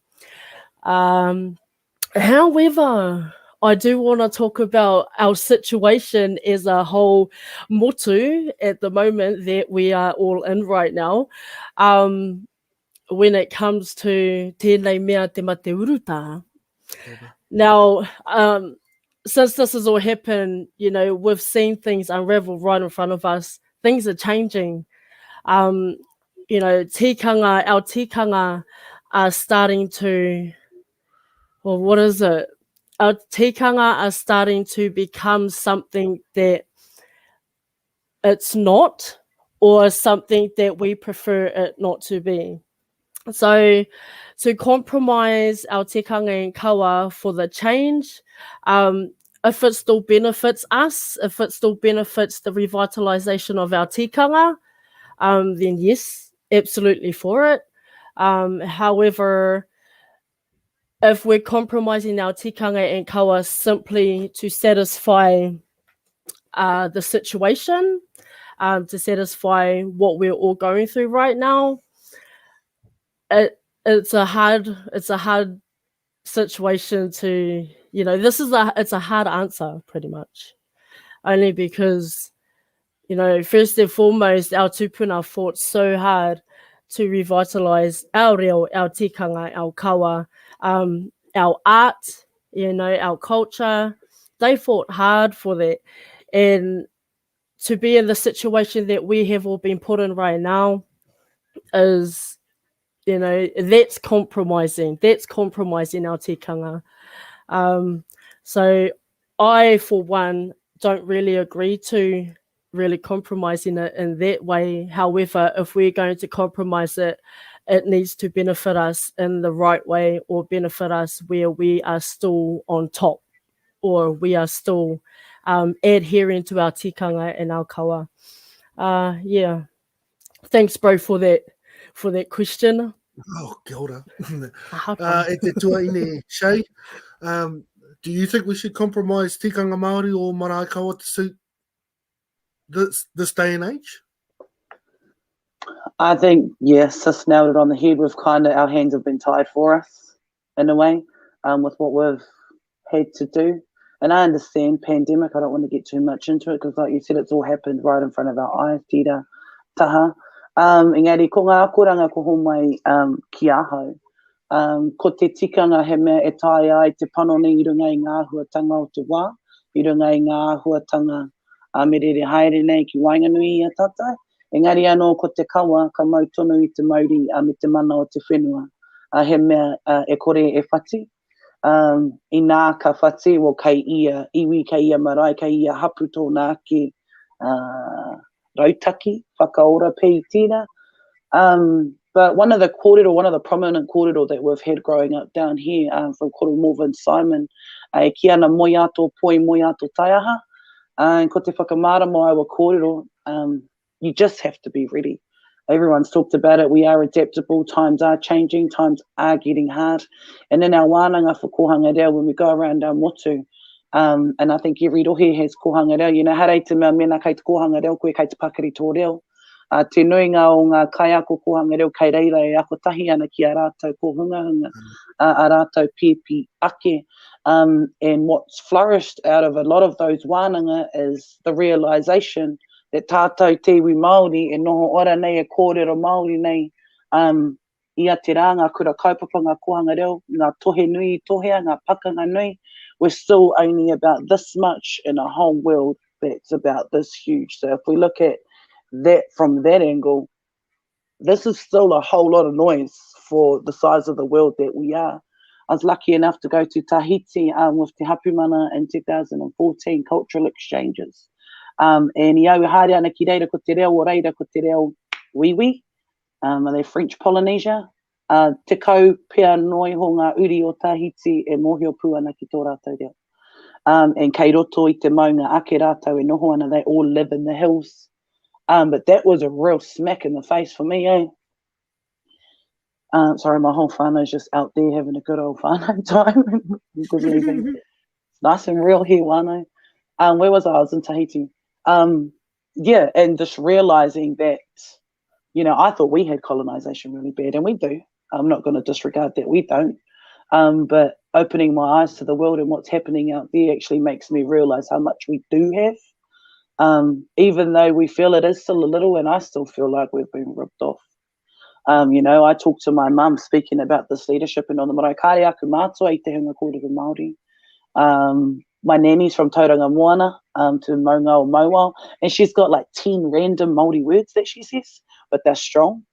However, I do want to talk about our situation as a whole motu at the moment that we are all in right now. When it comes to tēnei mea te mate uruta. Now, since this has all happened, we've seen things unravel right in front of us. Things are changing. Our tikanga are starting to, well, what is it? Our tikanga are starting to become something that it's not, or something that we prefer it not to be. So to compromise our tikanga and kawa for the change, if it still benefits us, if it still benefits the revitalization of our tikanga, then yes, absolutely for it. However, if we're compromising our tikanga and kawa simply to satisfy the situation, to satisfy what we're all going through right now, it's a hard situation to, it's a hard answer pretty much, only because, first and foremost, our tupuna fought so hard to revitalize our reo, our tikanga, our kawa, our art, our culture. They fought hard for that. And to be in the situation that we have all been put in right now is, that's compromising. That's compromising our tikanga. So I, for one, don't really agree to really compromising it in that way. However, if we're going to compromise it, it needs to benefit us in the right way, or benefit us where we are still on top, or we are still adhering to our tikanga and our kawa. Yeah. Thanks, bro, for that question. Oh, kia ora. E te tua ine, Shay. Do you think we should compromise tikanga Māori or marae kawa to suit this day and age? I think, yes, sis nailed it on the head. Our hands have been tied for us in a way, with what we've had to do. And I understand pandemic. I don't want to get too much into it because, like you said, it's all happened right in front of our eyes. Tira taha. Engari, ko ngā akoranga ko ho mai ki aho. Ko te tikanga he mea e tae ai te panone I runga I ngā huatanga o te wā, I runga I ngā huatanga me rere haere nei ki Wainganui I a tātai. Engari anō ko te kawa, ka mau tonu I te mauri me te mana o te whenua. He mea e kore e whati. I nā ka whati, o kei ia, iwi kei ia marae, kei ia hapu tōna ki rautaki, whakaora pei tīna. But one of the prominent kōrero that we've had growing up down here from Koro Morvin Simon, ki ana moi ato poi, moi ato taiaha. And ko te whakamārama ai wa kōrero, you just have to be ready. Everyone's talked about it. We are adaptable. Times are changing. Times are getting hard. And in our wānanga for kohanga reo, when we go around our motu, and I think every rohe has kohanga reo, hare te mea mena kei te kohanga reo, koe kei te pakari tō reo. Te nuinga o ngā kaiako kohanga reo kei reira e ako tahi ana ki a rātou ko hungahunga, a rātou pipi ake. And what's flourished out of a lot of those wānanga is the realisation that tātou te iwi Māori e noho ora nei e kōrero Māori nei ia te rā, ngā kura kaupapa, ngā kohanga reo, ngā tohe nui tohea, ngā pakanga nui. We're still only about this much in a whole world that's about this huge. So if we look at that from that angle, this is still a whole lot of noise for the size of the world that we are. I was lucky enough to go to Tahiti with Te Hapumana in 2014 cultural exchanges. And iau haere ana ki reira ko te reo o reira ko te reo wiwi, they French Polynesia. Te kau pia noi ho ngā uri o Tahiti e mohio pu ana ki tō rātou reo. And kei roto I te maunga ake rātou e noho ana, they all live in the hills. But that was a real smack in the face for me, eh? Sorry, my whole whānau's just out there having a good old whānau time. Good leaving. It's nice and real here, whānau. Where was I? I was in Tahiti. Yeah, and just realising that, you know, I thought we had colonisation really bad, and we do. I'm not going to disregard that we don't. But opening my eyes to the world and what's happening out there actually makes me realise how much we do have. Even though we feel it is still a little, and I still feel like we've been ripped off. You know, I talked to my mum speaking about this leadership and on the marae kare aku mātua I te hunga kōrero Māori. My nanny's from Tauranga Moana, to Maunga o Mauao, and she's got like 10 random Māori words that she says, but they're strong,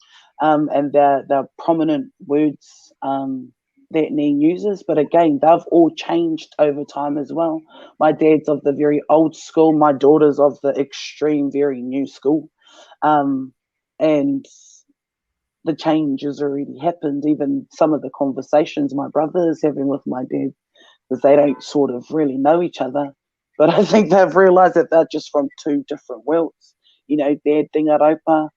and they're prominent words that Neen uses. But again, they've all changed over time as well. My dad's of the very old school, my daughter's of the extreme, very new school, and the change has already happened. Even some of the conversations my brother is having with my dad, because they don't sort of really know each other, but I think they've realised that they're just from two different worlds. You know, Dad Dinga Raupa,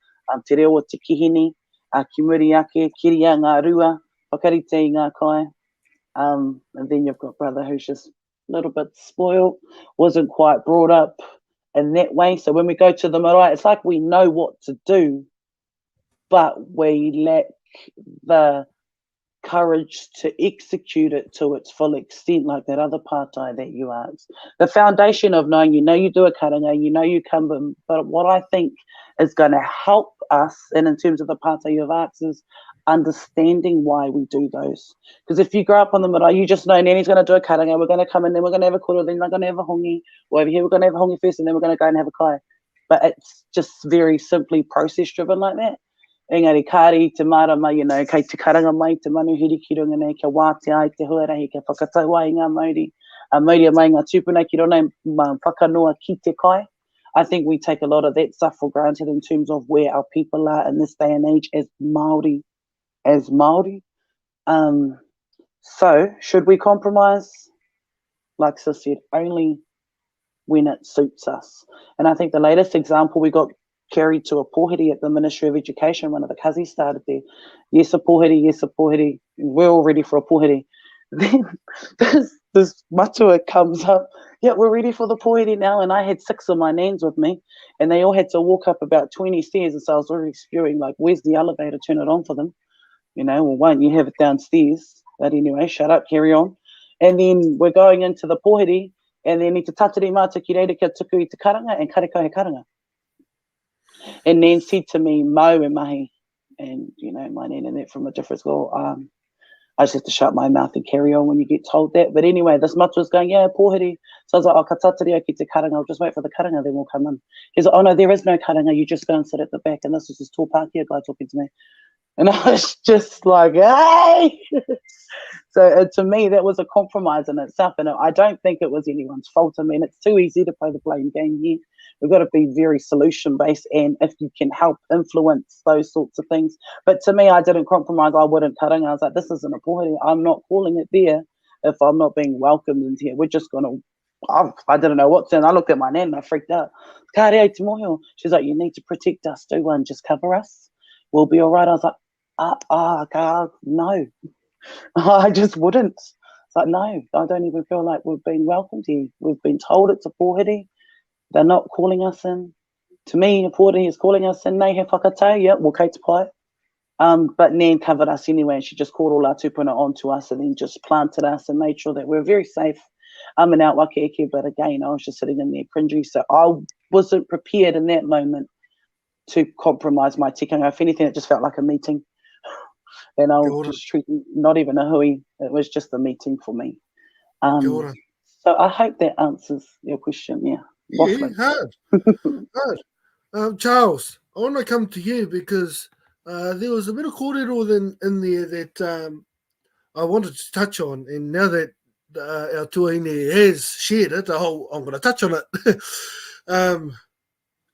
Te Reo o Te Kihini, Ki Muri Ake, Kiria Ngā Rua, Whakarite I Ngā Kai. And then you've got brother who's just a little bit spoiled, wasn't quite brought up in that way. So when we go to the marae, it's like we know what to do, but we lack the courage to execute it to its full extent, like that other partai that you asked. The foundation of knowing, you know, you do a karanga, you know, you come in, but what I think is going to help us, and in terms of the partai you've asked, is understanding why we do those. Because if you grow up on the marae, you just know Nanny's going to do a karanga, we're going to come in, then we're going to have a koro, then we're going to have a hongi, or over here we're going to have a hongi first, and then we're going to go and have a kai. But it's just very simply process driven like that. Engari kāri te marama, you know, kei te karanga mai, te manuhiri ki runga nei, kia wāte ai te huarahi, kia whakataua I ngā Māori. Māori mai ngā tūpuna ki rona whakanoa ki te kai. I think we take a lot of that stuff for granted in terms of where our people are in this day and age as Māori. So, should we compromise? Like Sis said, only when it suits us. And I think the latest example we got carried to a pōheri at the Ministry of Education, one of the kazi started there. Yes, a pōheri. We're all ready for a pōheri. Then this matua comes up. Yeah, we're ready for the pōheri now. And I had 6 of my nans with me, and they all had to walk up about 20 stairs. And so I was already spewing, like, where's the elevator? Turn it on for them. You know, well, why don't you have it downstairs? But anyway, shut up, carry on. And then we're going into the pōheri, and then I te tatari mātua ki reira kia tuku I te karanga, and kareko he karanga. And then said to me, Mo and Mahi, and you know, my nan and that from a different school, I just have to shut my mouth and carry on when you get told that. But anyway, this matua was going, yeah, pōheri. So I was like, oh, ka tatari o ki te karanga, I'll just wait for the karanga, then we'll come in. He's like, oh no, there is no karanga, you just go and sit at the back. And this was this tall Pākehā guy talking to me. And I was just like, hey! So to me, that was a compromise in itself. And I don't think it was anyone's fault. I mean, it's too easy to play the blame game here. We've got to be very solution-based, and if you can help influence those sorts of things. But to me, I didn't compromise. I wouldn't karanga. I was like, this isn't a pōheri. I'm not calling it there if I'm not being welcomed into here. We're just going to, I didn't know what to. And I looked at my nan and I freaked out. Kāre te mohio. She's like, you need to protect us. Do one. Just cover us. We'll be all right. I was like, no. I just wouldn't. It's like, no, I don't even feel like we've been welcomed here. We've been told it's a pōheri. They're not calling us in. to me, if Wari is calling us and nei he whakatau, yeah, we'll kei te pai. But Nan covered us anyway, and she just called all our tupuna onto us and then just planted us and made sure that we're very safe in our waka eke. But again, I was just sitting in there cringy, so I wasn't prepared in that moment to compromise my tikanga. If anything, it just felt like a meeting. And I was just treating, not even a hui, it was just a meeting for me. So I hope that answers your question, yeah. Yeah, hard. Charles, I want to come to you because there was a bit of kōrero in there that I wanted to touch on, and now that our tuaine has shared it, I'm going to touch on it.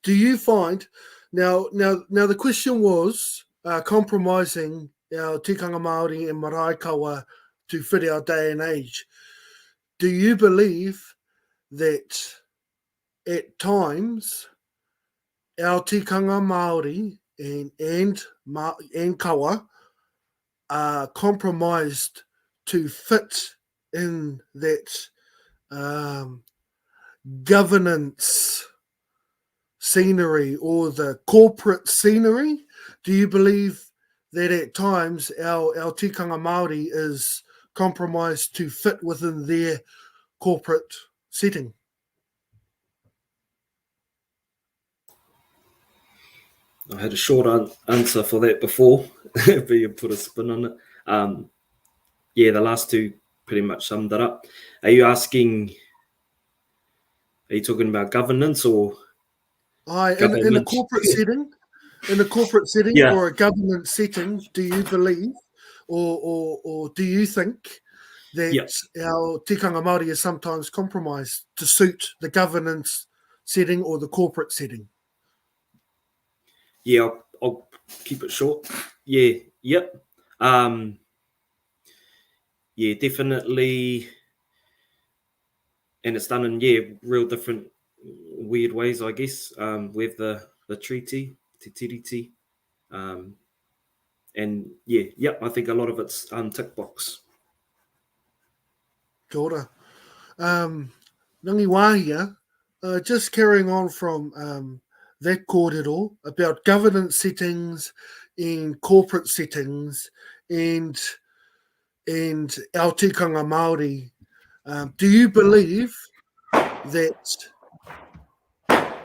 Do you find now the question was compromising our tikanga Māori and marae kawa to fit our day and age. Do you believe that at times our tikanga Māori and kawa are compromised to fit in that governance scenery or the corporate scenery? Do you believe that at times our tikanga Māori is compromised to fit within their corporate setting? I had a short answer for that before, but you put a spin on it. Yeah, the last two pretty much summed it up. Are you talking about governance or? In a corporate setting? In a corporate setting Yeah. or a governance setting, do you believe or do you think that our tikanga Māori is sometimes compromised to suit the governance setting or the corporate setting? Yeah, I'll keep it short. Yeah, yep. Yeah, definitely. And it's done in, real different weird ways, I guess, with the treaty, te tiriti. And I think a lot of it's tick box. Kia ora. Rangi wāhia, just carrying on from that kōrero about governance settings and corporate settings and our tikanga Māori, do you believe that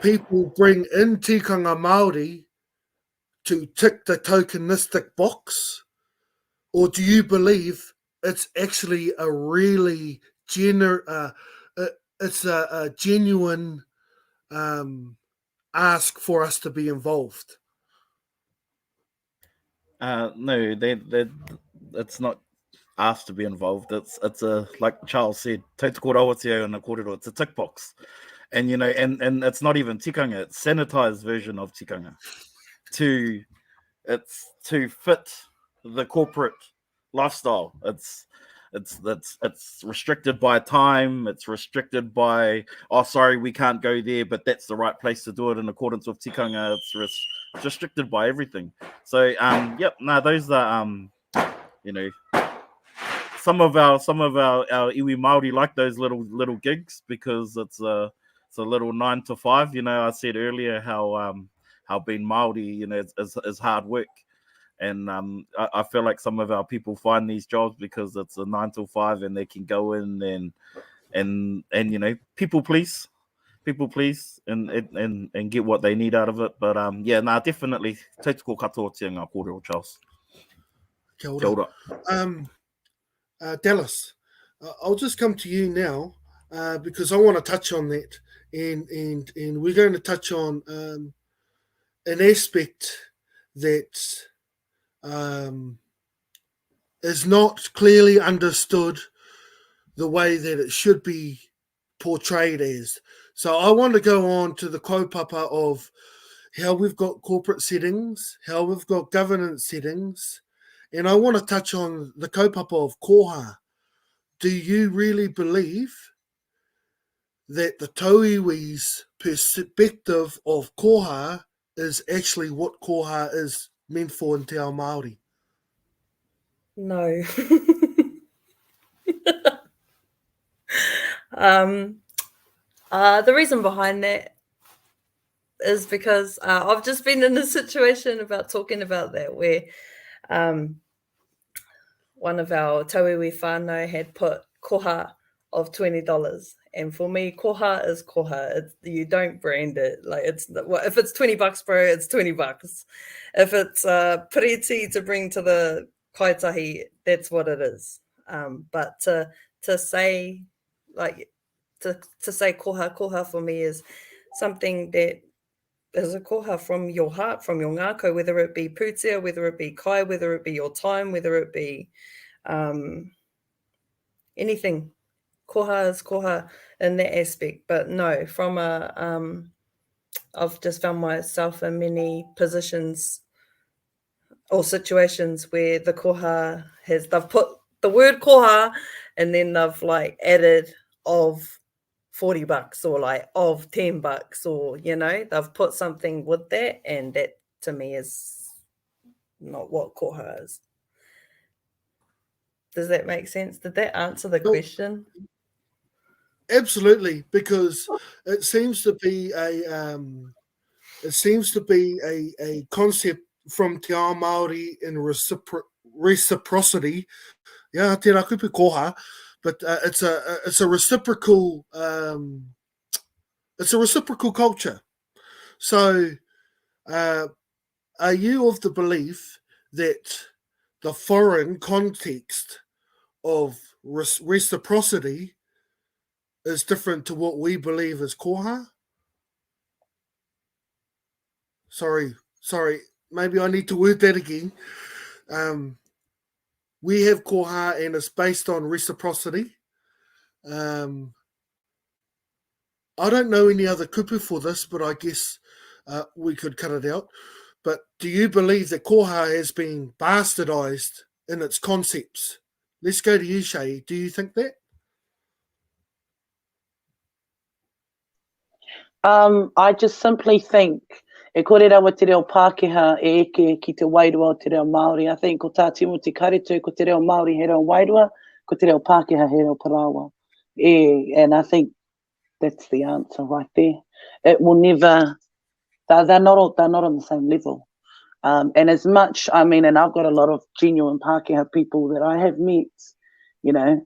people bring in tikanga Māori to tick the tokenistic box, or do you believe it's actually a really it's a genuine ask for us to be involved? No, it's not asked to be involved. It's a, like Charles said, tautoko rawatio and a kōrero, it's a tick box. And and it's not even tikanga, it's sanitized version of tikanga. It's to fit the corporate lifestyle. It's restricted by time, it's restricted by, oh sorry, we can't go there, but that's the right place to do it in accordance with tikanga. It's restricted by everything. So those are some of our iwi Māori like those little gigs because it's a little 9 to 5. I said earlier how being Māori is hard work, and I feel like some of our people find these jobs because it's a 9 to 5 and they can go in and people please and get what they need out of it. But definitely tautoko katoa tia ngā kōrero, Charles. Kia ora. Dallas, I'll just come to you now because I want to touch on that, and we're going to touch on an aspect that is not clearly understood the way that it should be portrayed as. So I want to go on to the kaupapa of how we've got corporate settings, how we've got governance settings, and I want to touch on the kaupapa of koha. Do you really believe that the tauiwi's perspective of koha is actually what koha is meant for in te ao Māori? No. The reason behind that is because I've just been in a situation about talking about that where one of our tauiwi whānau had put koha of $20. And for me, koha is koha. You don't brand it. Like if it's $20, bro, it's $20. If it's piriti to bring to the kaitahi, that's what it is. But to say to say koha for me is something that is a koha from your heart, from your ngākau, whether it be pūtea, whether it be kai, whether it be your time, whether it be anything. Koha is koha in that aspect. But no, from I've just found myself in many positions or situations where the koha they've put the word koha and then they've like added of $40 or like of $10 or, you know, they've put something with that, and that to me is not what koha is. Does that make sense? Did that answer the question? Absolutely, because it seems to be a concept from Te Ao Māori in reciprocity. Yeah, tērā kupu koha, but it's a reciprocal culture. So, are you of the belief that the foreign context of reciprocity is different to what we believe is koha? Sorry. Maybe I need to word that again. We have koha and it's based on reciprocity. I don't know any other kupu for this, but I guess we could cut it out. But do you believe that koha has been bastardized in its concepts? Let's go to you, Shay. Do you think that? I just simply think e kore rawa te reo Pākehā e eke ki te wairua o te reo Māori. I think ko tā timo te karetu ko te reo Māori he reo wairua, ko te reo Pākehā he reo Parawa. And I think that's the answer right there. It will never, they're not on the same level. And as much, I mean, and I've got a lot of genuine Pākehā people that I have met, you know,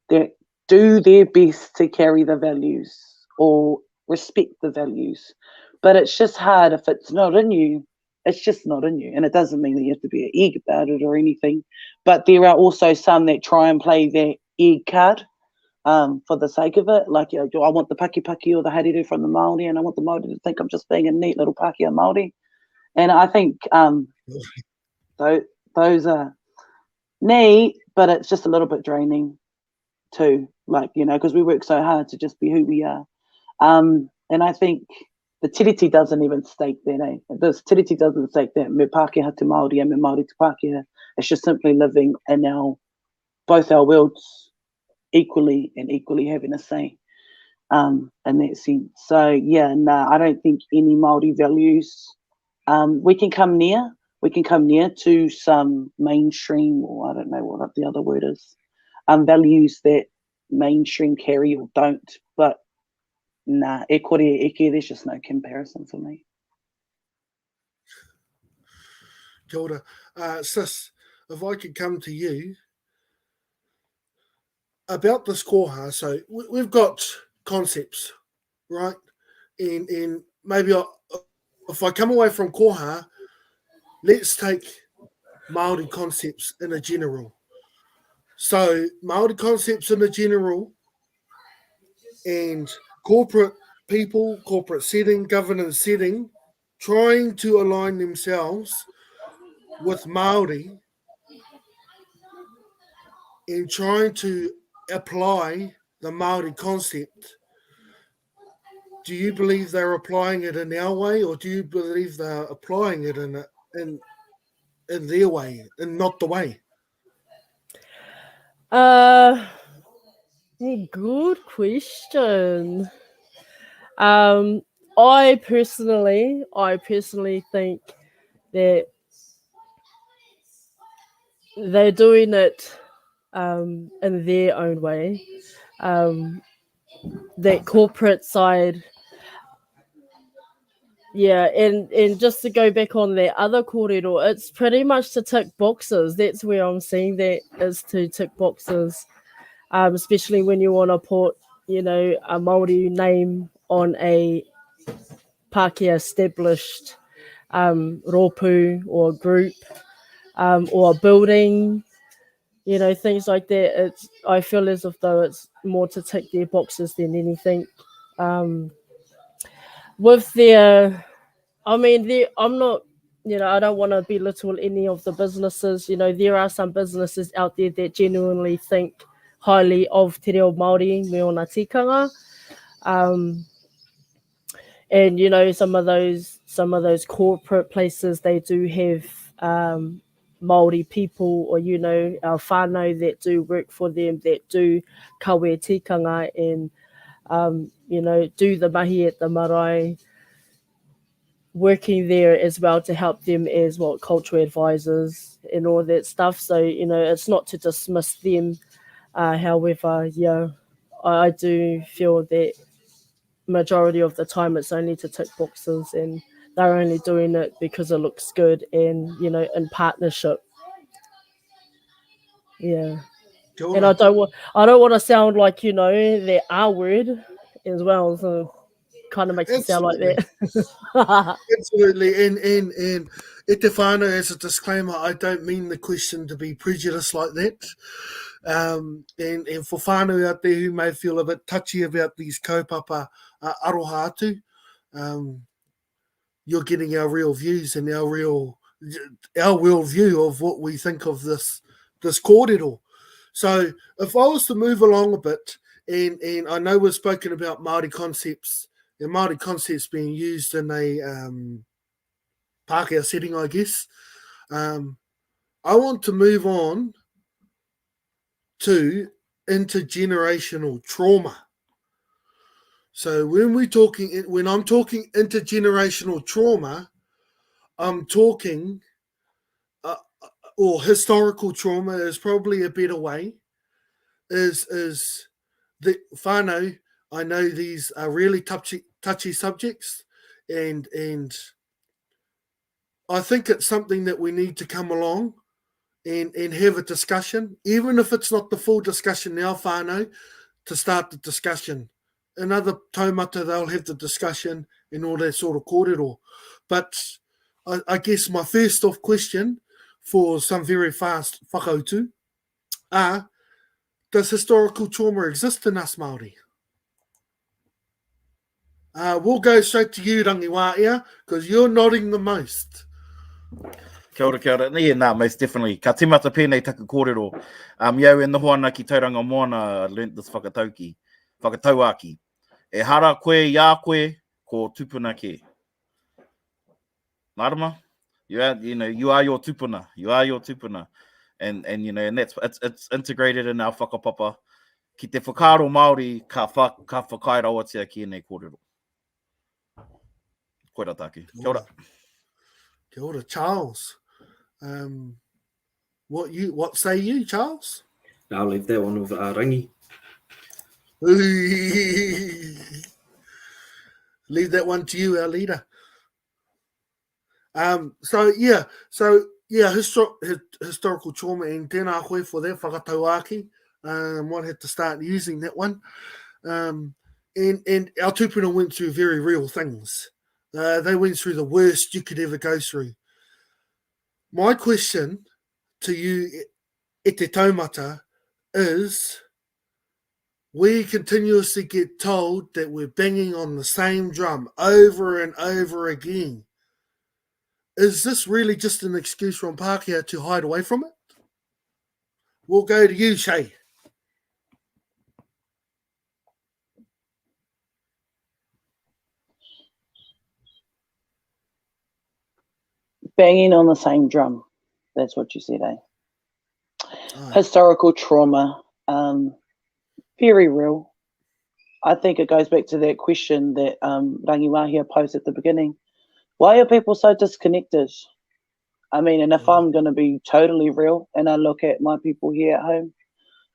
that do their best to carry the values or respect the values. But it's just hard if it's not in you. It's just not in you. And it doesn't mean that you have to be an egg about it or anything. But there are also some that try and play that egg card for the sake of it. Like, you know, I want the paki or the haere from the Māori, and I want the Māori to think I'm just being a neat little Pākehā Māori. And I think those are neat, but it's just a little bit draining too. Like, you know, because we work so hard to just be who we are. And I think the tiriti doesn't even state that, This tiriti doesn't state that. Me Pākehā te Māori and me Māori te Pākehā. It's just simply living in both our worlds equally and equally having a say in that sense. So, yeah, I don't think any Māori values, we can come near to some mainstream, or I don't know what the other word is, values that mainstream carry or don't, but e kore eke, there's just no comparison for me. Kia ora. Sis, if I could come to you about this koha. So we've got concepts, right? And maybe if I come away from koha, let's take Māori concepts in a general. So Māori concepts in a general, and corporate people, corporate setting, governance setting, trying to align themselves with Māori and trying to apply the Māori concept. Do you believe they're applying it in our way, or do you believe they're applying it in their way and not the way? Good question. I personally think that they're doing it in their own way. That corporate side, Yeah, and just to go back on that other kōrero, it's pretty much to tick boxes. That's where I'm seeing that, is to tick boxes, especially when you want to put, you know, a Māori name on a Pākehā established rōpū or group, or a building, you know, things like that. I feel as if though it's more to tick their boxes than anything. With their, I mean, I'm not, you know, I don't want to belittle any of the businesses. You know, there are some businesses out there that genuinely think highly of te reo Māori, me ona tikanga. And, you know, some of those corporate places, they do have Māori people, or, you know, our whānau that do work for them, that do kawe tikanga and, you know, do the mahi at the marae, working there as well to help them as cultural advisors and all that stuff. So, you know, it's not to dismiss them. However, yeah, I do feel that majority of the time it's only to tick boxes, and they're only doing it because it looks good and, you know, in partnership. Yeah. And I don't want to sound like, you know, the R word as well, so kind of makes it sound like that. Absolutely. And e te whānau, as a disclaimer, I don't mean the question to be prejudiced like that. And for whānau out there who may feel a bit touchy about these kaupapa aroha atu, you're getting our real views and our real view of what we think of this kōrero. So if I was to move along a bit, and I know we've spoken about Māori concepts, and Māori concepts being used in a Pākehā setting, I guess, I want to move on to intergenerational trauma. So when I'm talking intergenerational trauma, I'm talking, or historical trauma is probably a better way, is the whānau. I know these are really touchy subjects, and I think it's something that we need to come along and have a discussion, even if it's not the full discussion now, whānau, to start the discussion. Another taumata, they'll have the discussion and all that sort of kōrero. But I guess my first off question for some very fast whakautu are, does historical trauma exist in us Māori? We'll go straight to you, Rangiwāia, because you're nodding the most. Kia ora, kia ora. Yeah, nah, most definitely. Ka timata pēnei taku kōrero. Iau e noho ana ki tauranga moana, I learnt this whakatauaki. E hara koe ia koe, ko tupuna ke. Marama? You are your tupuna. You are your tupuna. And you know, and it's integrated in our whakapapa. Ki te whakaaro Māori, ka whakairawatia ki enei kōrero. Koira tāke. Kia ora. Kia ora, Charles. What say you, Charles? I'll leave that one with Rangi. Leave that one to you, our leader. So historical trauma, and tēnā koe for that whakatauaki. Might have to start using that one. And our tupuna went through very real things. They went through the worst you could ever go through. My question to you, e te taumata, is we continuously get told that we're banging on the same drum over and over again. Is this really just an excuse from Pākehā to hide away from it? We'll go to you, Shay. Banging on the same drum. That's what you said, eh? Oh. Historical trauma, very real. I think it goes back to that question that Rangiwāhia posed at the beginning. Why are people so disconnected? I mean, and if I'm going to be totally real and I look at my people here at home,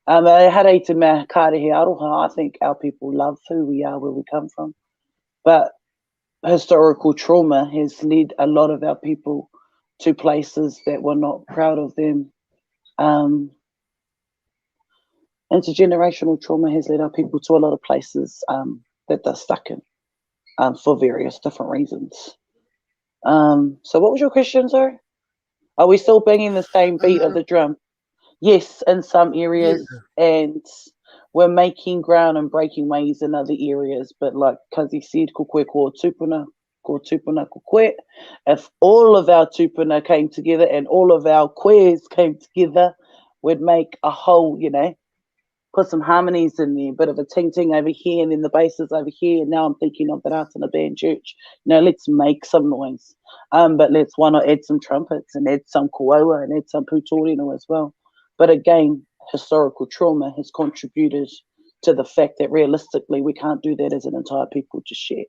hare te mea kārehe aroha, I think our people love who we are, where we come from. But historical trauma has led a lot of our people to places that were not proud of them. Intergenerational trauma has led our people to a lot of places that they're stuck in for various different reasons. So what was your question, sorry? Are we still banging the same beat of the drum? Yes, in some areas, and we're making ground and breaking ways in other areas. But like Kazi said, ko koe ko tupuna, ko koe. If all of our tupuna came together and all of our koes came together, we'd make a whole, you know, put some harmonies in there, a bit of a ting-ting over here and then the basses over here. And now I'm thinking of that out in a band church. You know, let's make some noise. But let's why not add some trumpets and add some kuaua and add some putorino as well. But again, historical trauma has contributed to the fact that realistically we can't do that as an entire people just yet.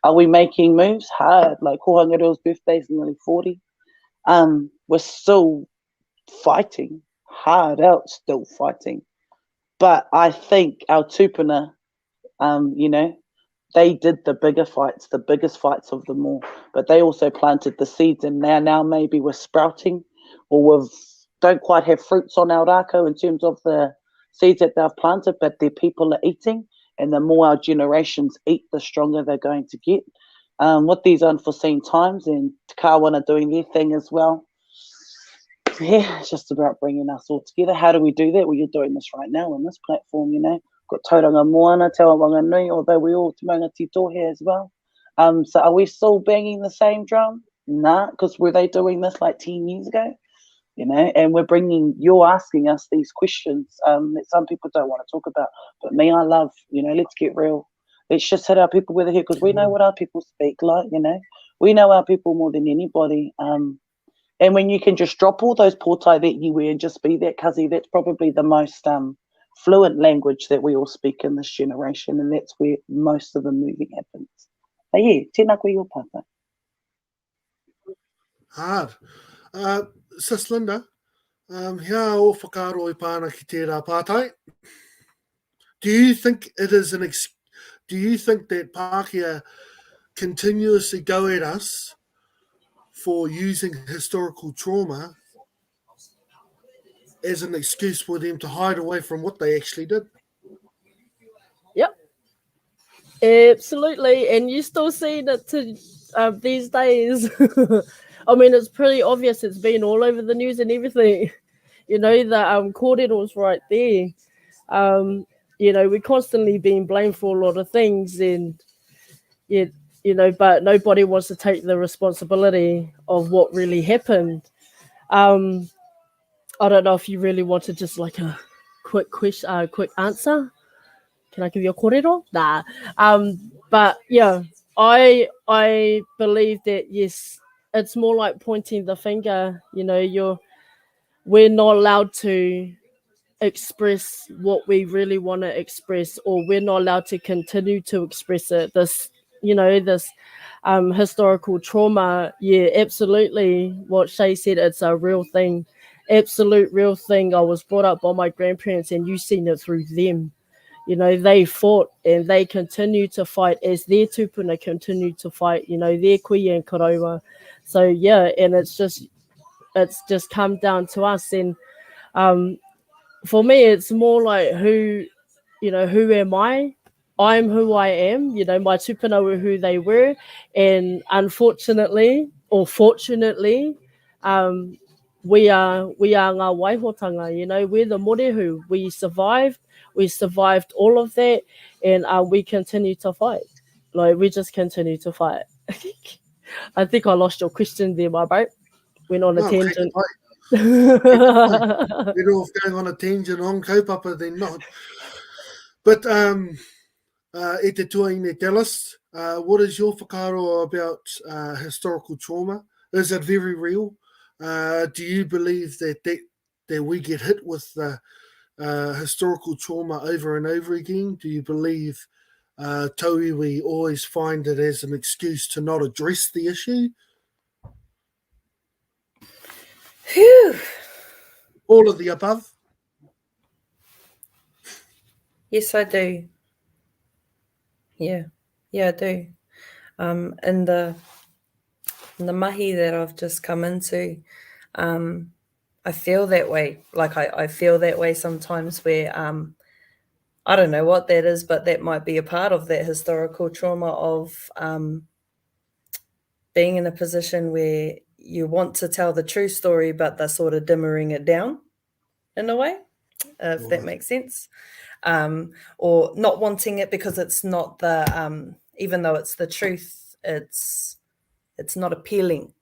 Are we making moves? Hard. Like Hohangaro's birthday is nearly 40. We're still fighting. Hard out, still fighting. But I think our tupuna, you know, they did the bigger fights, the biggest fights of them all. But they also planted the seeds, and now maybe we're sprouting, or we don't quite have fruits on our rako in terms of the seeds that they've planted, but their people are eating, and the more our generations eat, the stronger they're going to get. With these unforeseen times, and Te Kāwana doing their thing as well. Yeah, it's just about bringing us all together. How do we do that? Well, you're doing this right now on this platform, you know. Got Tauranga Moana, Te Wanganui, although we all te maunga tito here as well. So are we still banging the same drum? Nah, because were they doing this like 10 years ago? You know, and you're asking us these questions that some people don't want to talk about. But me, I love, you know, let's get real. Let's just hit our people where they're here, because we know what our people speak like, you know. We know our people more than anybody. And when you can just drop all those portai that you wear and just be that kazi, that's probably the most fluent language that we all speak in this generation, and that's where most of the moving happens. But yeah, tēnā koe your papa. Hard. Sis Linda, hea o whakaaro I pāna ki tērā pātai. Do you think that Pākehā continuously go at us for using historical trauma as an excuse for them to hide away from what they actually did? Yep. Absolutely. And you still see that these days. I mean, it's pretty obvious. It's been all over the news and everything. You know, the kōrero's right there. You know, we're constantly being blamed for a lot of things, and yeah, you know, but nobody wants to take the responsibility of what really happened. I don't know if you really want to just like a quick question, quick answer. Can I give you a kōrero? Nah. But yeah, I believe that yes, it's more like pointing the finger. You know, we're not allowed to express what we really want to express, or we're not allowed to continue to express it. This, you know, this historical trauma, yeah, absolutely. What Shay said, it's a real thing, absolute real thing. I was brought up by my grandparents, and you've seen it through them. You know, they fought and they continue to fight as their tupuna continue to fight, you know, their kuia and karaua. So yeah, and it's just come down to us. And for me, it's more like who am I? I'm who I am. You know, my tupuna were who they were. And unfortunately, or fortunately, we are ngā waihotanga, you know, we're the morehu. We survived all of that, and we continue to fight. Like, we just continue to fight. I think I lost your question there, my bro. Went on a tangent. Better off going on a tangent on kaupapa than not. But e te tuaine Dallas, what is your whakaaro about historical trauma? Is it very real? Do you believe that we get hit with historical trauma over and over again? Do you believe we always find it as an excuse to not address the issue? Phew. All of the above? Yes, I do. Yeah, I do. In the mahi that I've just come into, I feel that way. Like I feel that way sometimes where I don't know what that is, but that might be a part of that historical trauma of being in a position where you want to tell the true story, but they're sort of dimmering it down in a way, if that makes sense. Or not wanting it because it's not the, even though it's the truth, it's not appealing.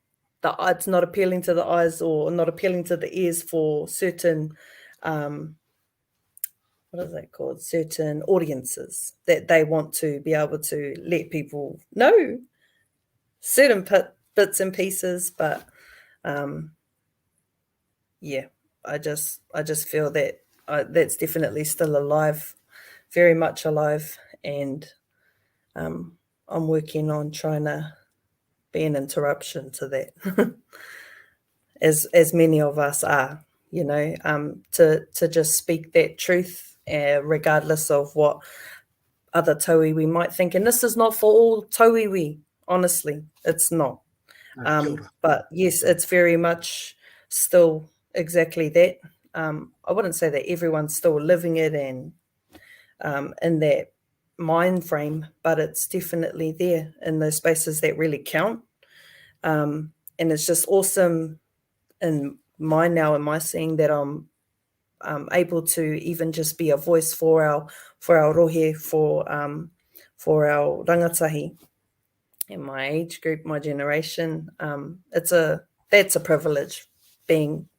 It's not appealing to the eyes or not appealing to the ears for certain, what is that called? Certain audiences that they want to be able to let people know certain bits and pieces. But yeah, I just feel that that's definitely still alive, very much alive, and I'm working on trying to be an interruption to that, as many of us are, you know, to just speak that truth, regardless of what other tauiwi might think. And this is not for all tauiwi, honestly, it's not. But yes, it's very much still exactly that. I wouldn't say that everyone's still living it and in that mind frame, but it's definitely there in those spaces that really count. And it's just awesome in my seeing that I'm able to even just be a voice for our rohe, for our rangatahi in my age group, my generation. That's a privilege, being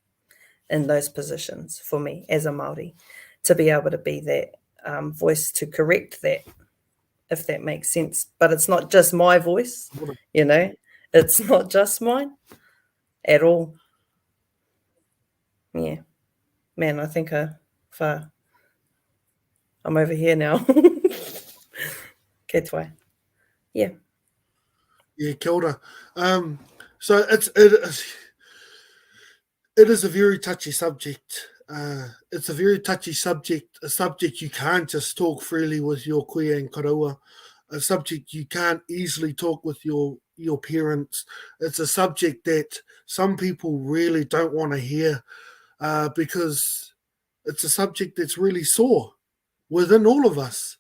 in those positions for me as a Māori, to be able to be that voice to correct that, if that makes sense. But it's not just my voice, you know, it's not just mine at all. Yeah, man, I think I'm over here now. Ke toi. Yeah. Yeah, kia ora. So it is a very touchy subject. It's a very touchy subject, a subject you can't just talk freely with your kuia and karaua, a subject you can't easily talk with your parents. It's a subject that some people really don't want to hear, because it's a subject that's really sore within all of us.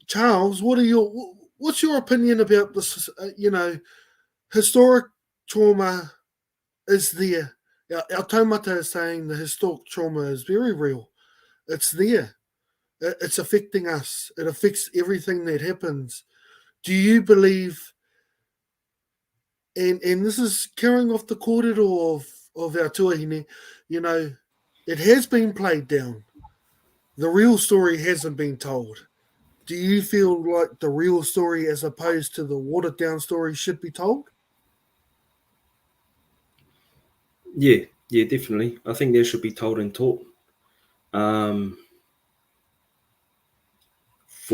Charles, what's your opinion about this? Historic trauma is there. Our taumata is saying the historic trauma is very real. It's there. It's affecting us. It affects everything that happens. Do you believe, and this is carrying off the kōrero of our tuahine, you know, it has been played down. The real story hasn't been told. Do you feel like the real story, as opposed to the watered down story, should be told? Yeah, definitely. I think they should be told and taught. For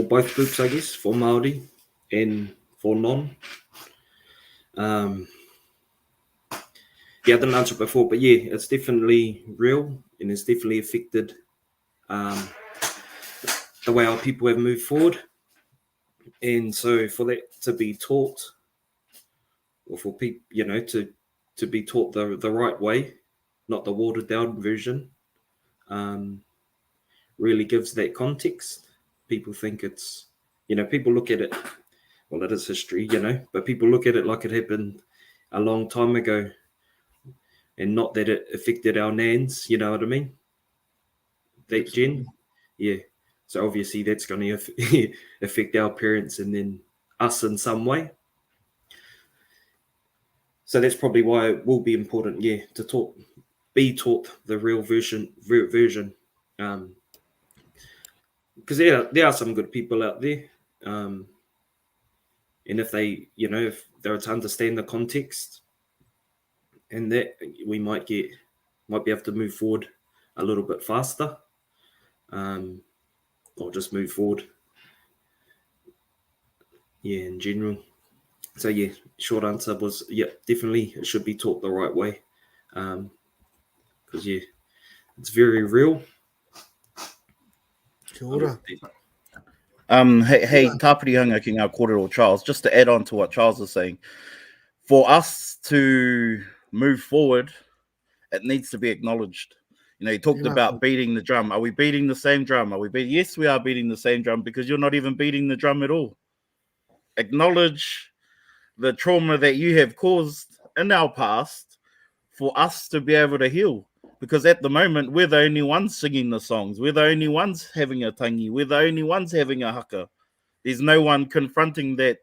both groups, I guess, for Māori and for non. Yeah, I didn't answer it before, but yeah, it's definitely real and it's definitely affected the way our people have moved forward. And so for that to be taught, or for people, you know, to be taught the right way, not the watered down version, really gives that context. People think it's, you know, people look at it, well, it is history, you know, but people look at it like it happened a long time ago, and not that it affected our nans, you know what I mean? That gen, yeah. So obviously that's going to affect our parents and then us in some way. So that's probably why it will be important, yeah, to be taught the real version. Because there are some good people out there, and if they, you know, if they're to understand the context, and that we might be able to move forward a little bit faster, or just move forward, yeah, in general. So yeah, short answer was, yeah, definitely it should be taught the right way, because yeah, it's very real. Kia ora. Hey, tāpirihanga ki ngā kōrero, Charles, just to add on to what Charles is saying, for us to move forward, it needs to be acknowledged. You know, you talked about beating the drum. Are we beating the same drum? Yes, we are beating the same drum, because you're not even beating the drum at all. Acknowledge the trauma that you have caused in our past for us to be able to heal. Because at the moment, we're the only ones singing the songs. We're the only ones having a tangi. We're the only ones having a haka. There's no one confronting that,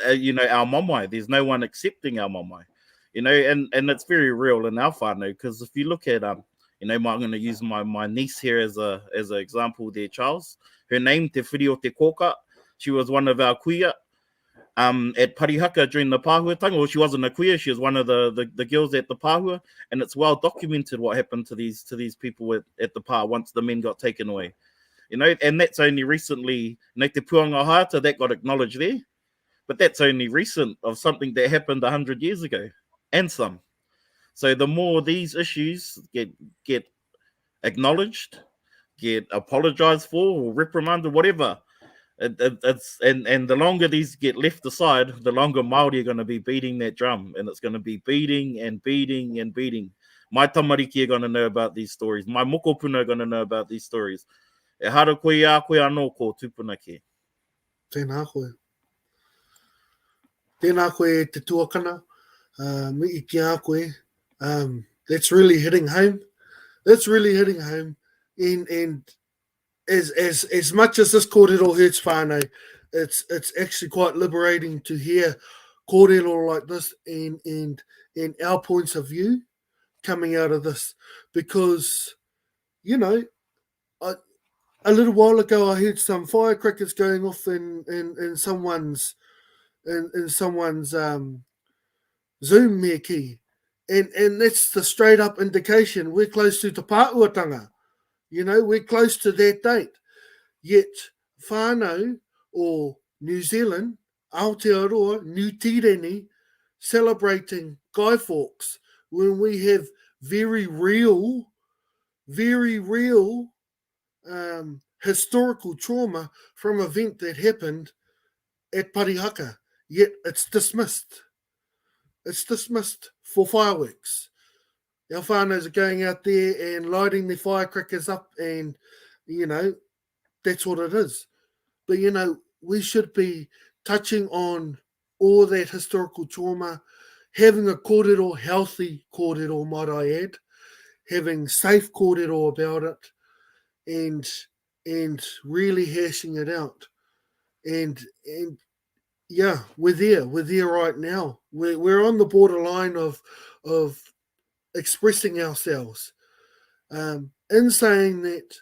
you know, our mamai. There's no one accepting our mamai. You know, and it's very real in our whānau, because if you look at, you know, I'm going to use my niece here as an example there, Charles. Her name, Te Whiri o Te Kōka. She was one of our kuia at Parihaka during the pāhuatanga. Well, she wasn't a kuia, she was one of the girls at the pāhua, and it's well documented what happened to these people at the pā once the men got taken away. You know, and that's only recently, you know, Te Puanga Hata, that got acknowledged there, but that's only recent of something that happened 100 years ago, and some. So the more these issues get acknowledged, get apologized for, or reprimanded, whatever, it's and the longer these get left aside, the longer Māori are going to be beating that drum, and it's going to be beating and beating and beating. My tamariki are going to know about these stories. My mokopuna are going to know about these stories. E hara koe a koe anō ko tupuna ke. Tēnā koe. Tēnā koe te tuakana. Me I ki a koe. That's really hitting home. That's really hitting home. And as much as this kōrero hurts whānau, it's actually quite liberating to hear kōrero like this and our points of view coming out of this. Because, you know, a little while ago, I heard some firecrackers going off in someone's Zoom me ki, and that's the straight up indication we're close to te pāuatanga. You know, we're close to that date. Yet whānau or New Zealand, Aotearoa, New Tireni, celebrating Guy Fawkes when we have very real historical trauma from an event that happened at Parihaka, yet it's dismissed. It's dismissed for fireworks. Our whānaus are going out there and lighting their firecrackers up, and, you know, that's what it is. But, you know, we should be touching on all that historical trauma, having a kōrero, healthy kōrero, might I add, having safe kōrero about it, and really hashing it out. And yeah, we're there right now. We're on the borderline of expressing ourselves. In saying that,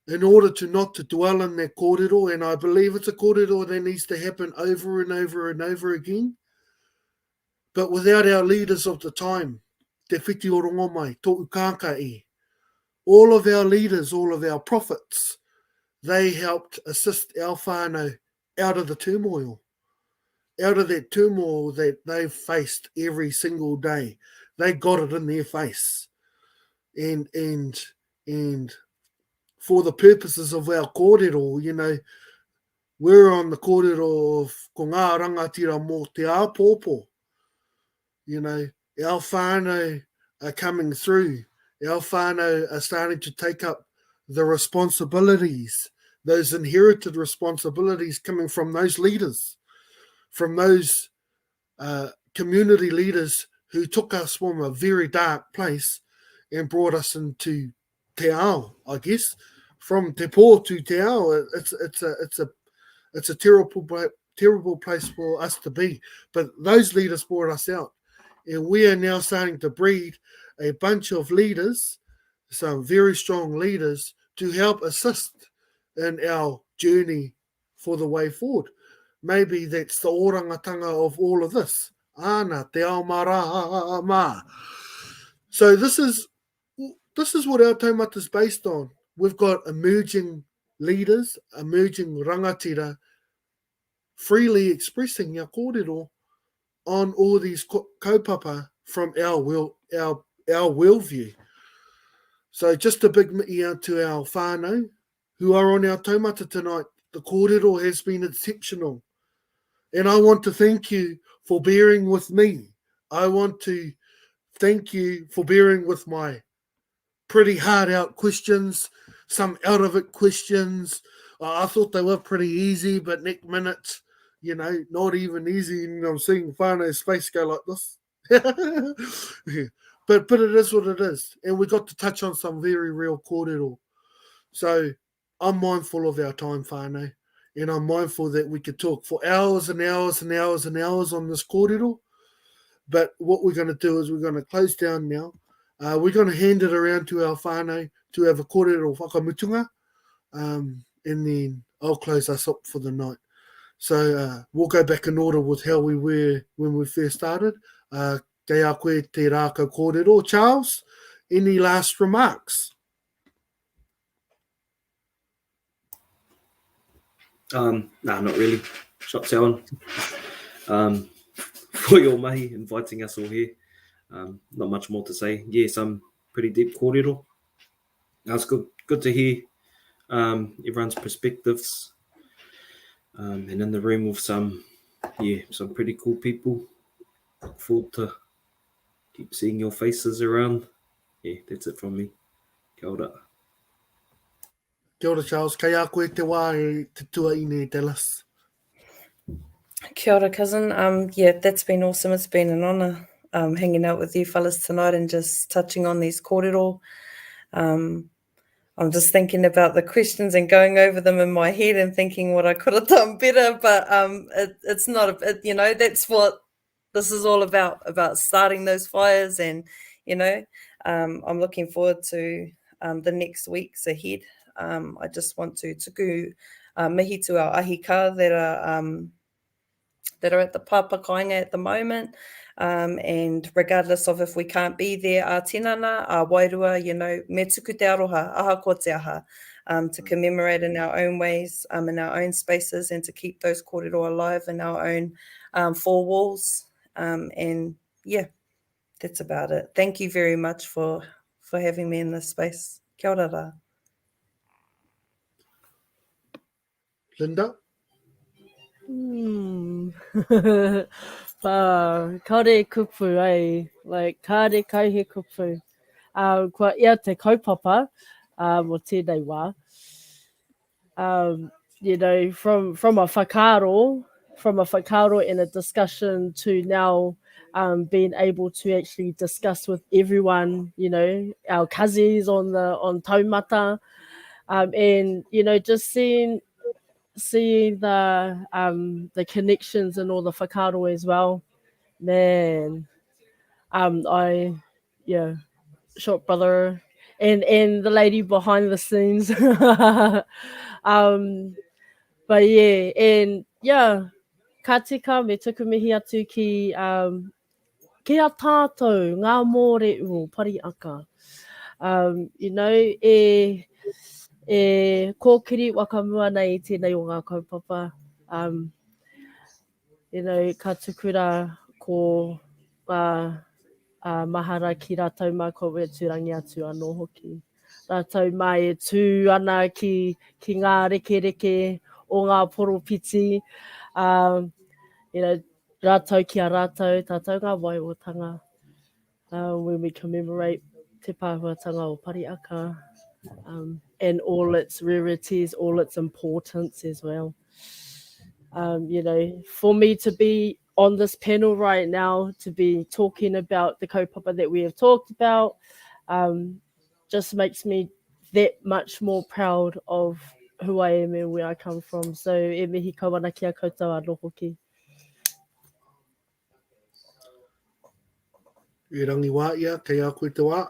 in order to not to dwell in that kōrero, and I believe it's a kōrero that needs to happen over and over and over again, but without our leaders of the time, te whiti o rongo mai, tō ukakai, all of our leaders, all of our prophets, they helped assist our whānau out of the turmoil, out of that turmoil that they've faced every single day. They got it in their face. And for the purposes of our kōrero, you know, we're on the kōrero of ko ngā rangatira mō Te Apōpō. You know, our whānau are coming through. Our whānau are starting to take up the responsibilities, those inherited responsibilities coming from those leaders, from those community leaders who took us from a very dark place and brought us into te ao, I guess. From te pō to te ao, it's a terrible place for us to be. But those leaders brought us out, and we are now starting to breed a bunch of leaders, some very strong leaders, to help assist in our journey for the way forward. Maybe that's the orangatanga of all of this. Ana te ao marama. So this is what our taumata is based on. We've got emerging leaders, emerging rangatira, freely expressing our kōrero on all these kaupapa from our worldview. So just a big mihi out to our whānau who are on our taumata tonight, The kōrero has been exceptional. And I want to thank you for bearing with me. I want to thank you for bearing with my pretty hard out questions, some out of it questions. I thought they were pretty easy, but next minute, you know, not even easy. And I'm seeing whānau's face go like this. Yeah. But it is what it is. And we got to touch on some very real kōrero. So I'm mindful of our time, whānau. And I'm mindful that we could talk for hours and hours and hours and hours on this kōrero. But what we're going to do is we're going to close down now. We're going to hand it around to our whānau to have a kōrero whakamutunga. And then I'll close us up for the night. So we'll go back in order with how we were when we first started. Kei a koe te rākau kōrero. Charles, any last remarks? Nah, not really. Shots on. For your mahi, inviting us all here. Not much more to say. Yeah, some pretty deep kōrero. It's good to hear everyone's perspectives. And in the room with some pretty cool people. Look forward to keep seeing your faces around. Yeah, that's it from me. Kia ora. Kia ora, Charles. Kei a koe te wā e te tua ine Dallas. Kia ora, cousin. Yeah, that's been awesome. It's been an honour hanging out with you fellas tonight and just touching on these kōrero. I'm just thinking about the questions and going over them in my head and thinking what I could have done better, but it's not, you know, that's what this is all about starting those fires. And, you know, I'm looking forward to the next weeks ahead. I just want to tuku mihi to our ahika that are at the papa kāinga at the moment. And regardless of if we can't be there, our tinana, our wairua, you know, me tuku te aroha, aha ko te aha, to commemorate in our own ways, in our own spaces, and to keep those kōrero alive in our own four walls. And yeah, that's about it. Thank you very much for having me in this space. Kia ora rā. Linda? Kare kupu ai, like kare kaihe kupu. Kua ia te kaupapa, mo tēnei wā. You know, from a whakaaro in a discussion to now being able to actually discuss with everyone, you know, our kazis on taumata, and, you know, just seeing the connections and all the whakaaro as well. Man, short brother and the lady behind the scenes. But yeah, and yeah, ka tika me tuku mihi atu ki a tātou ngā mōreu pari aka. You know, kōkiri wakamua nei tēnei o ngā kaupapa. You know, ka tukura ko mahara ki rātou mā ko e tūrangi atu anō hoki. Rātou mai e tū ana ki ngā reke o ngā poropiti. You know, rātou ki a rātou, tātou ngā waiotanga. When we commemorate te pāhuatanga o Pariaka, and all its rarities, all its importance as well. You know, for me to be on this panel right now, to be talking about the kaupapa that we have talked about, just makes me that much more proud of who I am and where I come from. So e mihi kawana kia koutou anō hoki. E rangi wā ia, kei a koe te wā.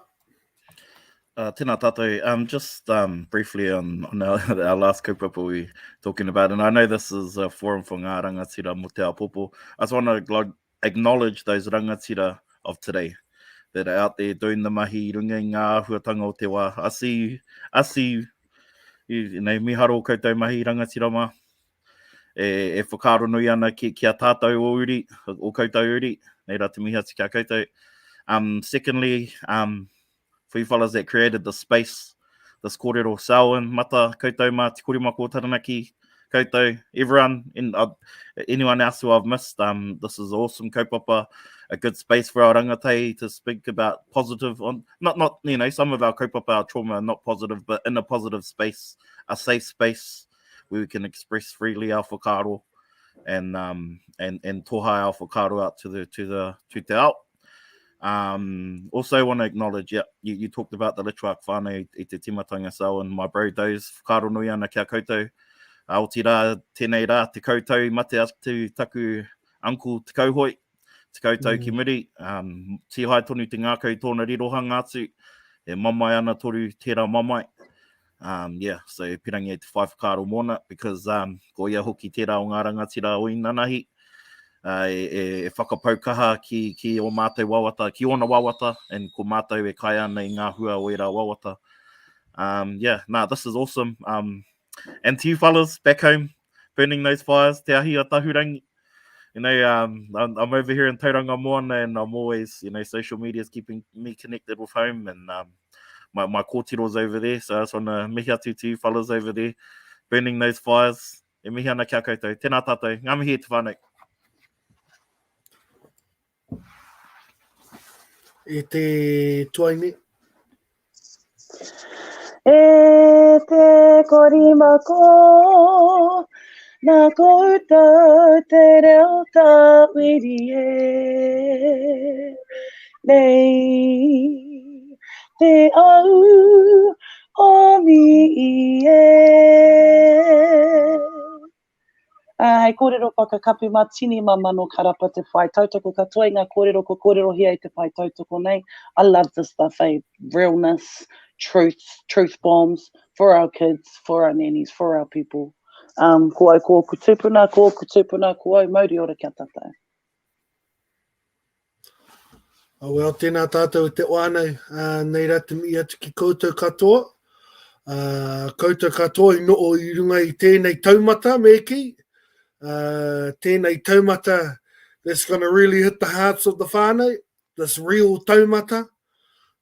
Tēnā tātou. Just briefly on our last kaupapa we talking about, and I know this is a forum for ngā rangatira mo Te Apōpō. I just want to acknowledge those rangatira of today that are out there doing the mahi, runga i ngā huatanga o te wā. I see you know, miharo koutou mahi rangatira mā. E whakaaro nui ana ki a tātou o uri, o koutou uri. Nei rā te mihi atu kia koutou. Secondly, for you fellas that created the space, this kōrero Selwyn, mata koutou mā te korima ko Taranaki, koutou, everyone, anyone else who I've missed, this is awesome kaupapa, a good space for our rangatei to speak about positive, not you know, some of our kaupapa, our trauma are not positive, but in a positive space, a safe space where we can express freely our whakaaro and toha our whakaaro out to te ao. Also want to acknowledge, you talked about the Lituak whānau i te timatanga sau, and my bro Doe's whakaaro nui ana kia koutou. Aoti rā, tēnei rā, te koutou, mate atu taku uncle te kauhoi, te koutou ki muri. Tihai tonu te ngākau tōna rirohanga atu, e mamai ana toru tērā mamai. So pirangi e te whai whakaaro mōna, because ko ia hoki tērā o ngā rangatira o inanahi. E whakapaukaha ki o mātou wawata, ki ona wawata, and ko mātou e kai ana i ngā hua o era wawata. This is awesome. And to you fellas back home, burning those fires, te ahi a tahurangi. You know, I'm over here in Tauranga Moana, and I'm always, you know, social media is keeping me connected with home, and my kōtiro's over there, so I just want to mihi atu to you fellas over there, burning those fires. E mihi ana kia koutou. Tēnā tātou. Ngā mihi e te whānau. E te tuaine. E te korima ko, nā koutou te reo tā wiri e. Nei, te au o mi e. Hei kōrero whakakapi matini ma mano karapa te whai tautoko katoa, ngā kōrero ko kōrero hia i te whai tautoko nei. I love this stuff, realness, truth bombs for our kids, for our nannies, for our people. Ko au ko kutupuna, ko au mauri ora kia tātou. Well, tēnā tātou te wānau, nei rā te mi atu ki koutou katoa. Koutou katoa i noo i runga i tēnei taumata, me ki. Tēnei taumata that's going to really hit the hearts of the whānau, this real taumata.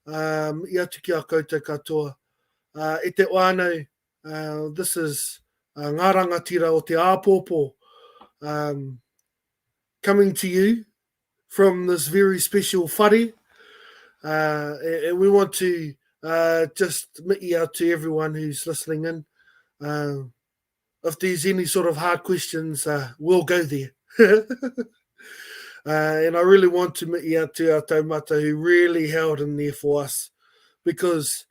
I atu ki a koutou katoa. E te wānau, this is ngā rangatira o Te Apōpō, coming to you from this very special whare. And we want to just miti out to everyone who's listening in. If there's any sort of hard questions, we'll go there. And I really want to miti out to our taumata who really held in there for us. Because,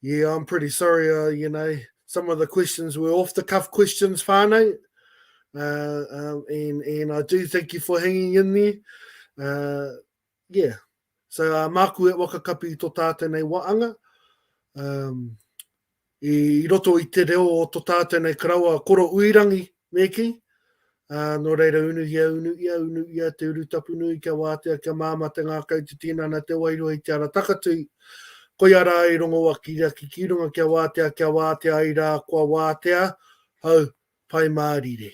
I'm pretty sorry, you know, some of the questions were off-the-cuff questions, whānau. And I do thank you for hanging in there. So māku e wakakapi tō tātou nei waanga. I roto i te reo o tō tātou nei karaua koro uirangi meki. No reira unuia te urutapunu i kia wātea kia māmata ngā kautu tēnā na te wairua i te ara takatui. Ko ia rā i rongo wa ki runga kia wātea i rā kua wātea. Hau, pai mārire.